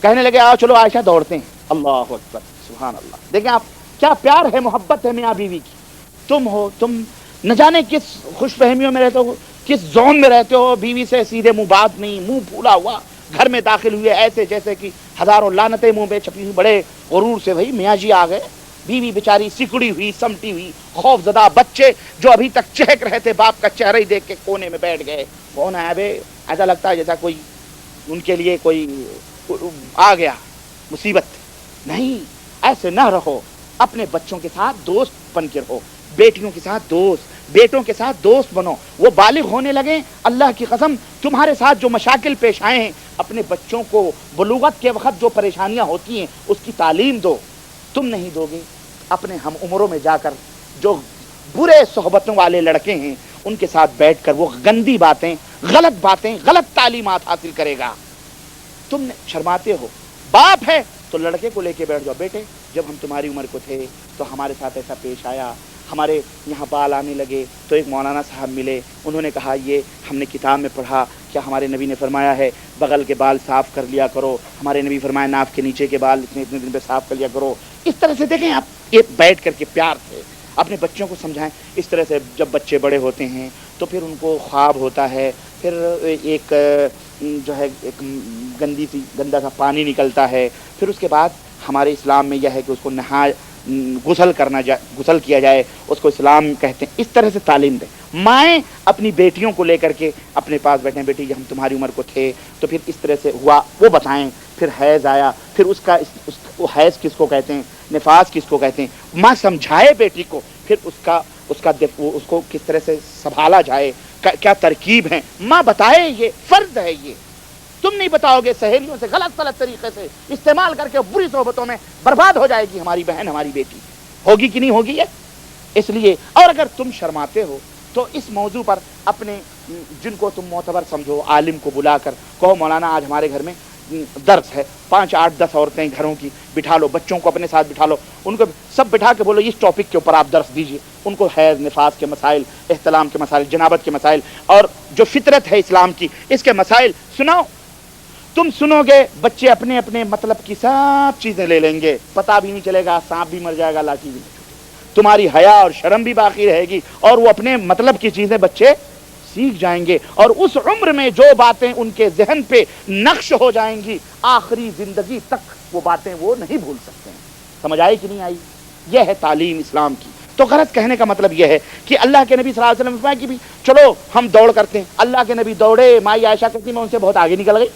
Speaker 1: کہنے لگے آؤ چلو عائشہ دوڑتے ہیں. اللہ اکبر، سبحان اللہ. دیکھیں آپ کیا پیار ہے، محبت ہے میاں بیوی کی. تم نہ جانے کس خوش فہمیوں میں رہتے ہو، کس زون میں رہتے ہو، بیوی سے سیدھے منہ بات نہیں، منہ پھولا ہوا گھر میں داخل ہوئے ایسے جیسے کہ ہزاروں لعنتیں منہ پہ چھپی ہوئی، بڑے غرور سے بھائی میاں جی آ گئے. بیوی بیچاری سکڑی ہوئی، سمٹی ہوئی، خوف زدہ. بچے جو ابھی تک چہک رہے تھے باپ کا چہرہ ہی دیکھ کے کونے میں بیٹھ گئے. کون ہے بے؟ ایسا لگتا ہے جیسا کوئی ان کے لیے کوئی آ گیا مصیبت. نہیں، ایسے نہ رہو. اپنے بچوں کے ساتھ دوست بن کے رہو، بیٹیوں کے ساتھ دوست، بیٹوں کے ساتھ دوست بنو. وہ بالغ ہونے لگے، اللہ کی قسم تمہارے ساتھ جو مشاکل پیش آئے ہیں، اپنے بچوں کو بلوغت کے وقت جو پریشانیاں ہوتی ہیں اس کی تعلیم دو. تم نہیں دو گے، اپنے ہم عمروں میں جا کر جو برے صحبتوں والے لڑکے ہیں ان کے ساتھ بیٹھ کر وہ گندی باتیں، غلط تعلیمات حاصل کرے گا. تم شرماتے ہو، باپ ہے تو لڑکے کو لے کے بیٹھ جاؤ. بیٹے جب ہم تمہاری عمر کو تھے تو ہمارے ساتھ ایسا پیش آیا، ہمارے یہاں بال آنے لگے تو ایک مولانا صاحب ملے، انہوں نے کہا یہ ہم نے کتاب میں پڑھا، کیا ہمارے نبی نے فرمایا ہے بغل کے بال صاف کر لیا کرو، ہمارے نبی فرمایا ناف کے نیچے کے بال اتنے دن پہ صاف کر لیا کرو. اس طرح سے دیکھیں آپ یہ بیٹھ کر کے پیار سے اپنے بچوں کو سمجھائیں. اس طرح سے جب بچے بڑے ہوتے ہیں تو پھر ان کو خواب ہوتا ہے، پھر ایک جو ہے ایک گندا سا پانی نکلتا ہے، پھر اس کے بعد ہمارے اسلام میں یہ ہے کہ اس کو غسل کیا جائے، اس کو اسلام کہتے ہیں. اس طرح سے تعلیم دیں. مائیں اپنی بیٹیوں کو لے کر کے اپنے پاس بیٹھیں، بیٹی ہم تمہاری عمر کو تھے تو پھر اس طرح سے ہوا، وہ بتائیں. پھر حیض آیا، پھر اس کا حیض کس کو کہتے ہیں، نفاس کس کو کہتے ہیں، ماں سمجھائے بیٹی کو. پھر اس کو کس طرح سے سنبھالا جائے، کیا ترکیب ہے، ماں بتائے. یہ فرض ہے. یہ تم نہیں بتاؤ گے، سہیلیوں سے غلط طریقے سے استعمال کر کے بری صحبتوں میں برباد ہو جائے گی ہماری بہن، ہماری بیٹی. ہوگی کہ نہیں ہوگی یہ؟ اس لیے اور اگر تم شرماتے ہو تو اس موضوع پر اپنے جن کو تم معتبر سمجھو عالم کو بلا کر کہو مولانا آج ہمارے گھر میں درس ہے, 5 8 10 عورتیں گھروں کی بٹھا لو, بچوں کو اپنے ساتھ بٹھا لو, ان کو سب بٹھا کے بولو اس ٹاپک کے اوپر آپ درس دیجیے, ان کو حیض نفاس کے مسائل, احتلام کے مسائل, جنابت کے مسائل, اور جو فطرت ہے اسلام کی اس کے مسائل سناؤ. تم سنو گے بچے اپنے اپنے مطلب کی سب چیزیں لے لیں گے, پتہ بھی نہیں چلے گا, سانپ بھی مر جائے گا, لاٹھی بھی نہیں چھوٹے گی, تمہاری حیا اور شرم بھی باقی رہے گی, اور وہ اپنے مطلب کی چیزیں بچے سیکھ جائیں گے, اور اس عمر میں جو باتیں ان کے ذہن پہ نقش ہو جائیں گی آخری زندگی تک وہ باتیں وہ نہیں بھول سکتے ہیں. سمجھ آئی کہ نہیں آئی؟ یہ ہے تعلیم اسلام کی. تو غرض کہنے کا مطلب یہ ہے کہ اللہ کے نبی صلی اللہ علیہ وسلم نے فرمایا کہ بھی چلو ہم دوڑ کرتے ہیں. اللہ کے نبی دوڑے, مائی عائشہ کہتی میں ان سے بہت آگے نکل گئی,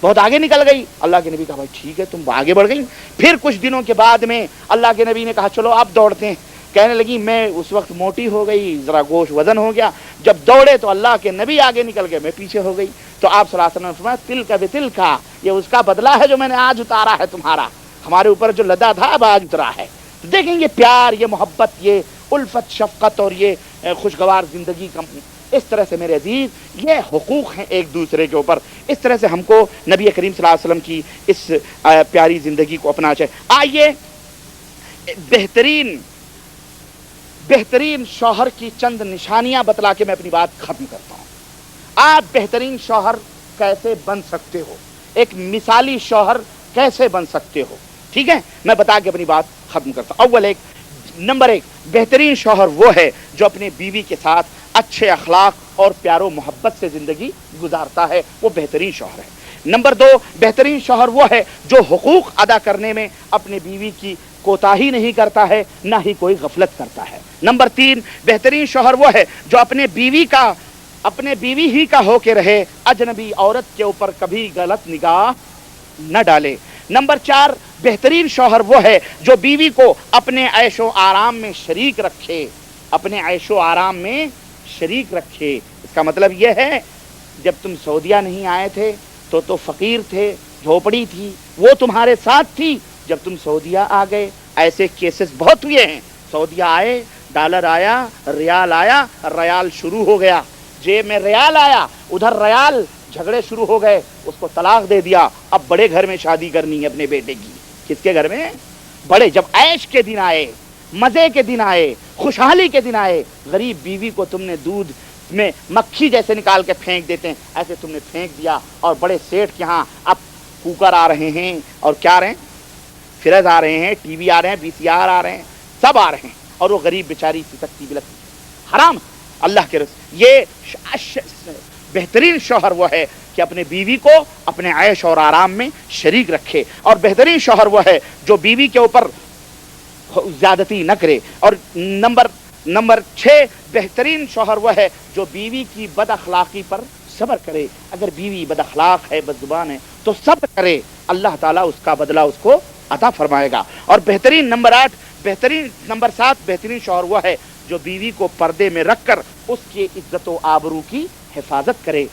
Speaker 1: بہت آگے نکل گئی. اللہ کے نبی کہا بھائی ٹھیک ہے تم آگے بڑھ گئی. پھر کچھ دنوں کے بعد میں اللہ کے نبی نے کہا چلو اب دوڑتے ہیں. کہنے لگی میں اس وقت موٹی ہو گئی, ذرا گوشت وزن ہو گیا, جب دوڑے تو اللہ کے نبی آگے نکل گئے, میں پیچھے ہو گئی. تو آپ صلی اللہ علیہ وسلم نے فرمایا تل کا بتل کا, یہ اس کا بدلہ ہے جو میں نے آج اتارا ہے تمہارا, ہمارے اوپر جو لدا تھا اب آج اترا ہے. دیکھیں یہ پیار, یہ محبت, یہ الفت شفقت اور یہ خوشگوار زندگی کا, اس طرح سے میرے عزیز یہ حقوق ہیں ایک دوسرے کے اوپر. اس طرح سے ہم کو نبی کریم صلی اللہ علیہ وسلم کی اس پیاری زندگی کو اپنا چاہیے. آئیے بہترین شوہر کی چند نشانیاں بتلا کے میں اپنی بات ختم کرتا ہوں. آپ بہترین شوہر کیسے بن سکتے ہو, ایک مثالی شوہر کیسے بن سکتے ہو, ٹھیک ہے, میں بتا کے اپنی بات ختم کرتا ہوں. نمبر 1 بہترین شوہر وہ ہے جو اپنے بیوی کے ساتھ اچھے اخلاق اور پیار و محبت سے زندگی گزارتا ہے, وہ بہترین شوہر ہے. نمبر 2 بہترین شوہر وہ ہے جو حقوق ادا کرنے میں اپنے بیوی کی کوتاہی نہیں کرتا ہے, نہ ہی کوئی غفلت کرتا ہے. نمبر 3 بہترین شوہر وہ ہے جو اپنے بیوی ہی کا ہو کے رہے, اجنبی عورت کے اوپر کبھی غلط نگاہ نہ ڈالے. نمبر 4 بہترین شوہر وہ ہے جو بیوی کو اپنے عیش و آرام میں شریک رکھے, اپنے عیش و آرام میں شریک رکھے. اس کا مطلب یہ ہے جب تم سعودیہ نہیں آئے تھے تو فقیر تھے, جھوپڑی تھی, وہ تمہارے ساتھ تھی. جب تم سعودیہ آ گئے, ایسے کیسز بہت ہوئے ہیں, سعودیہ آئے, ڈالر آیا, ریال آیا, ریال شروع ہو گیا, جیب میں ریال آیا, ادھر ریال, جھگڑے شروع ہو گئے, اس کو طلاق دے دیا. اب بڑے گھر میں شادی کرنی ہے اپنے بیٹے کی. کس کے گھر میں؟ بڑے. جب عیش کے دن آئے, مزے کے دن آئے, خوشحالی کے دن آئے, غریب بیوی کو تم نے دودھ میں مکھی جیسے نکال کے پھینک دیتے ہیں ایسے تم نے پھینک دیا. اور بڑے سیٹھ کے ہاں اب کوکر آ رہے ہیں, اور کیا آ رہے ہیں, فریج آ رہے ہیں, ٹی وی آ رہے ہیں, VCR آ رہے ہیں, سب آ رہے ہیں, اور وہ غریب بیچاری سکتی بلکتی. حرام. اللہ کے رسول یہ بہترین شوہر وہ ہے کہ اپنے بیوی کو اپنے عیش اور آرام میں شریک رکھے, اور بہترین شوہر وہ ہے جو بیوی کے اوپر زیادتی نہ کرے. اور نمبر 6 بہترین شوہر وہ ہے جو بیوی کی بد اخلاقی پر صبر کرے. اگر بیوی بد اخلاق ہے, بد زبان ہے, تو صبر کرے, اللہ تعالیٰ اس کا بدلہ اس کو عطا فرمائے گا. اور نمبر 7 بہترین شوہر وہ ہے جو بیوی کو پردے میں رکھ کر اس کی عزت و آبرو کی حفاظت کرے.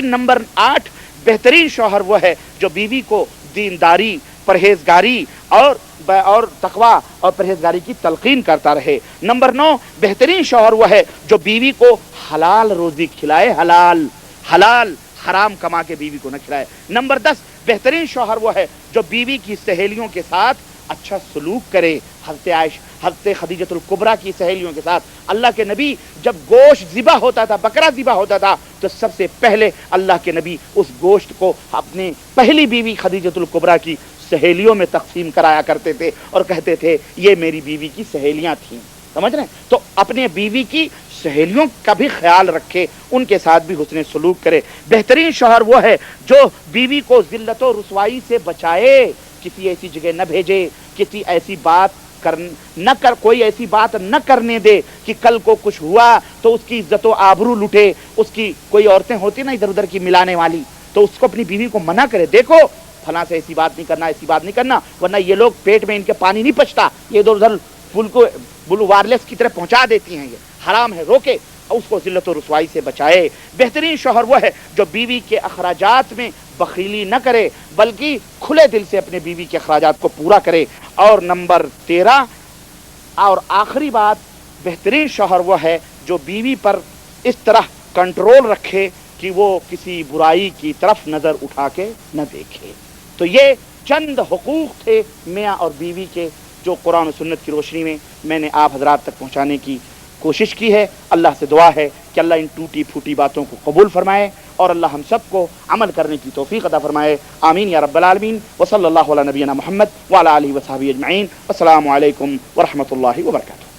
Speaker 1: نمبر 8 بہترین شوہر وہ ہے جو بیوی کو دینداری, پرہیزگاری اور تقوی اور پرہیزگاری کی تلقین کرتا رہے. نمبر 9 بہترین شوہر وہ ہے جو بیوی کو حلال روزی کھلائے, حلال حرام کما کے بیوی کو نہ کھلائے. نمبر 10 بہترین شوہر وہ ہے جو بیوی کی سہیلیوں کے ساتھ اچھا سلوک کرے. حضرت خدیجۃ الکبریٰ کی سہیلیوں کے ساتھ اللہ کے نبی جب گوشت ذبح ہوتا تھا, بکرا ذبح ہوتا تھا, تو سب سے پہلے اللہ کے نبی اس گوشت کو اپنے پہلی بیوی خدیجۃ الکبریٰ کی سہیلیوں میں تقسیم کرایا کرتے تھے, اور کہتے تھے یہ میری بیوی کی سہیلیاں تھیں. سمجھ رہے ہیں؟ تو اپنے بیوی کی سہیلیوں کا بھی خیال رکھے, ان کے ساتھ بھی حسن سلوک کرے. بہترین شوہر وہ ہے جو بیوی کو ذلت و رسوائی سے بچائے, کسی ایسی جگہ نہ بھیجے, کوئی ایسی بات نہ کرنے دے کہ کل کو کچھ ہوا تو اس کی عزت و آبرو لٹے. اس کی کوئی عورتیں ہوتی نا ادھر ادھر کی ملانے والی, تو اس کو اپنی بیوی کو منع کرے, دیکھو فلاں سے ایسی بات نہیں کرنا, ورنہ یہ لوگ پیٹ میں ان کے پانی نہیں پچتا, یہ ادھر ادھر بلو وائرلیس کی طرح پہنچا دیتی ہیں, یہ حرام ہے, روکے, اس کو ذلت و رسوائی سے بچائے. بہترین شوہر وہ ہے جو بیوی کے اخراجات میں بخیلی نہ کرے, بلکہ کھلے دل سے اپنے بیوی کے اخراجات کو پورا کرے. اور نمبر 13 اور آخری بات, بہترین شوہر وہ ہے جو بیوی پر اس طرح کنٹرول رکھے کہ وہ کسی برائی کی طرف نظر اٹھا کے نہ دیکھے۔ تو یہ چند حقوق تھے میاں اور بیوی کے، جو قرآن و سنت کی روشنی میں نے آپ حضرات تک پہنچانے کی کوشش کی ہے۔ اللہ سے دعا ہے کہ اللہ ان ٹوٹی پھوٹی باتوں کو قبول فرمائے اور اللہ ہم سب کو عمل کرنے کی توفیق عطا فرمائے، آمین یا رب العالمین۔ وصلی اللہ علی نبینا محمد وعلی آلہ وصحبہ اجمعین۔ السلام علیکم ورحمۃ اللہ وبرکاتہ۔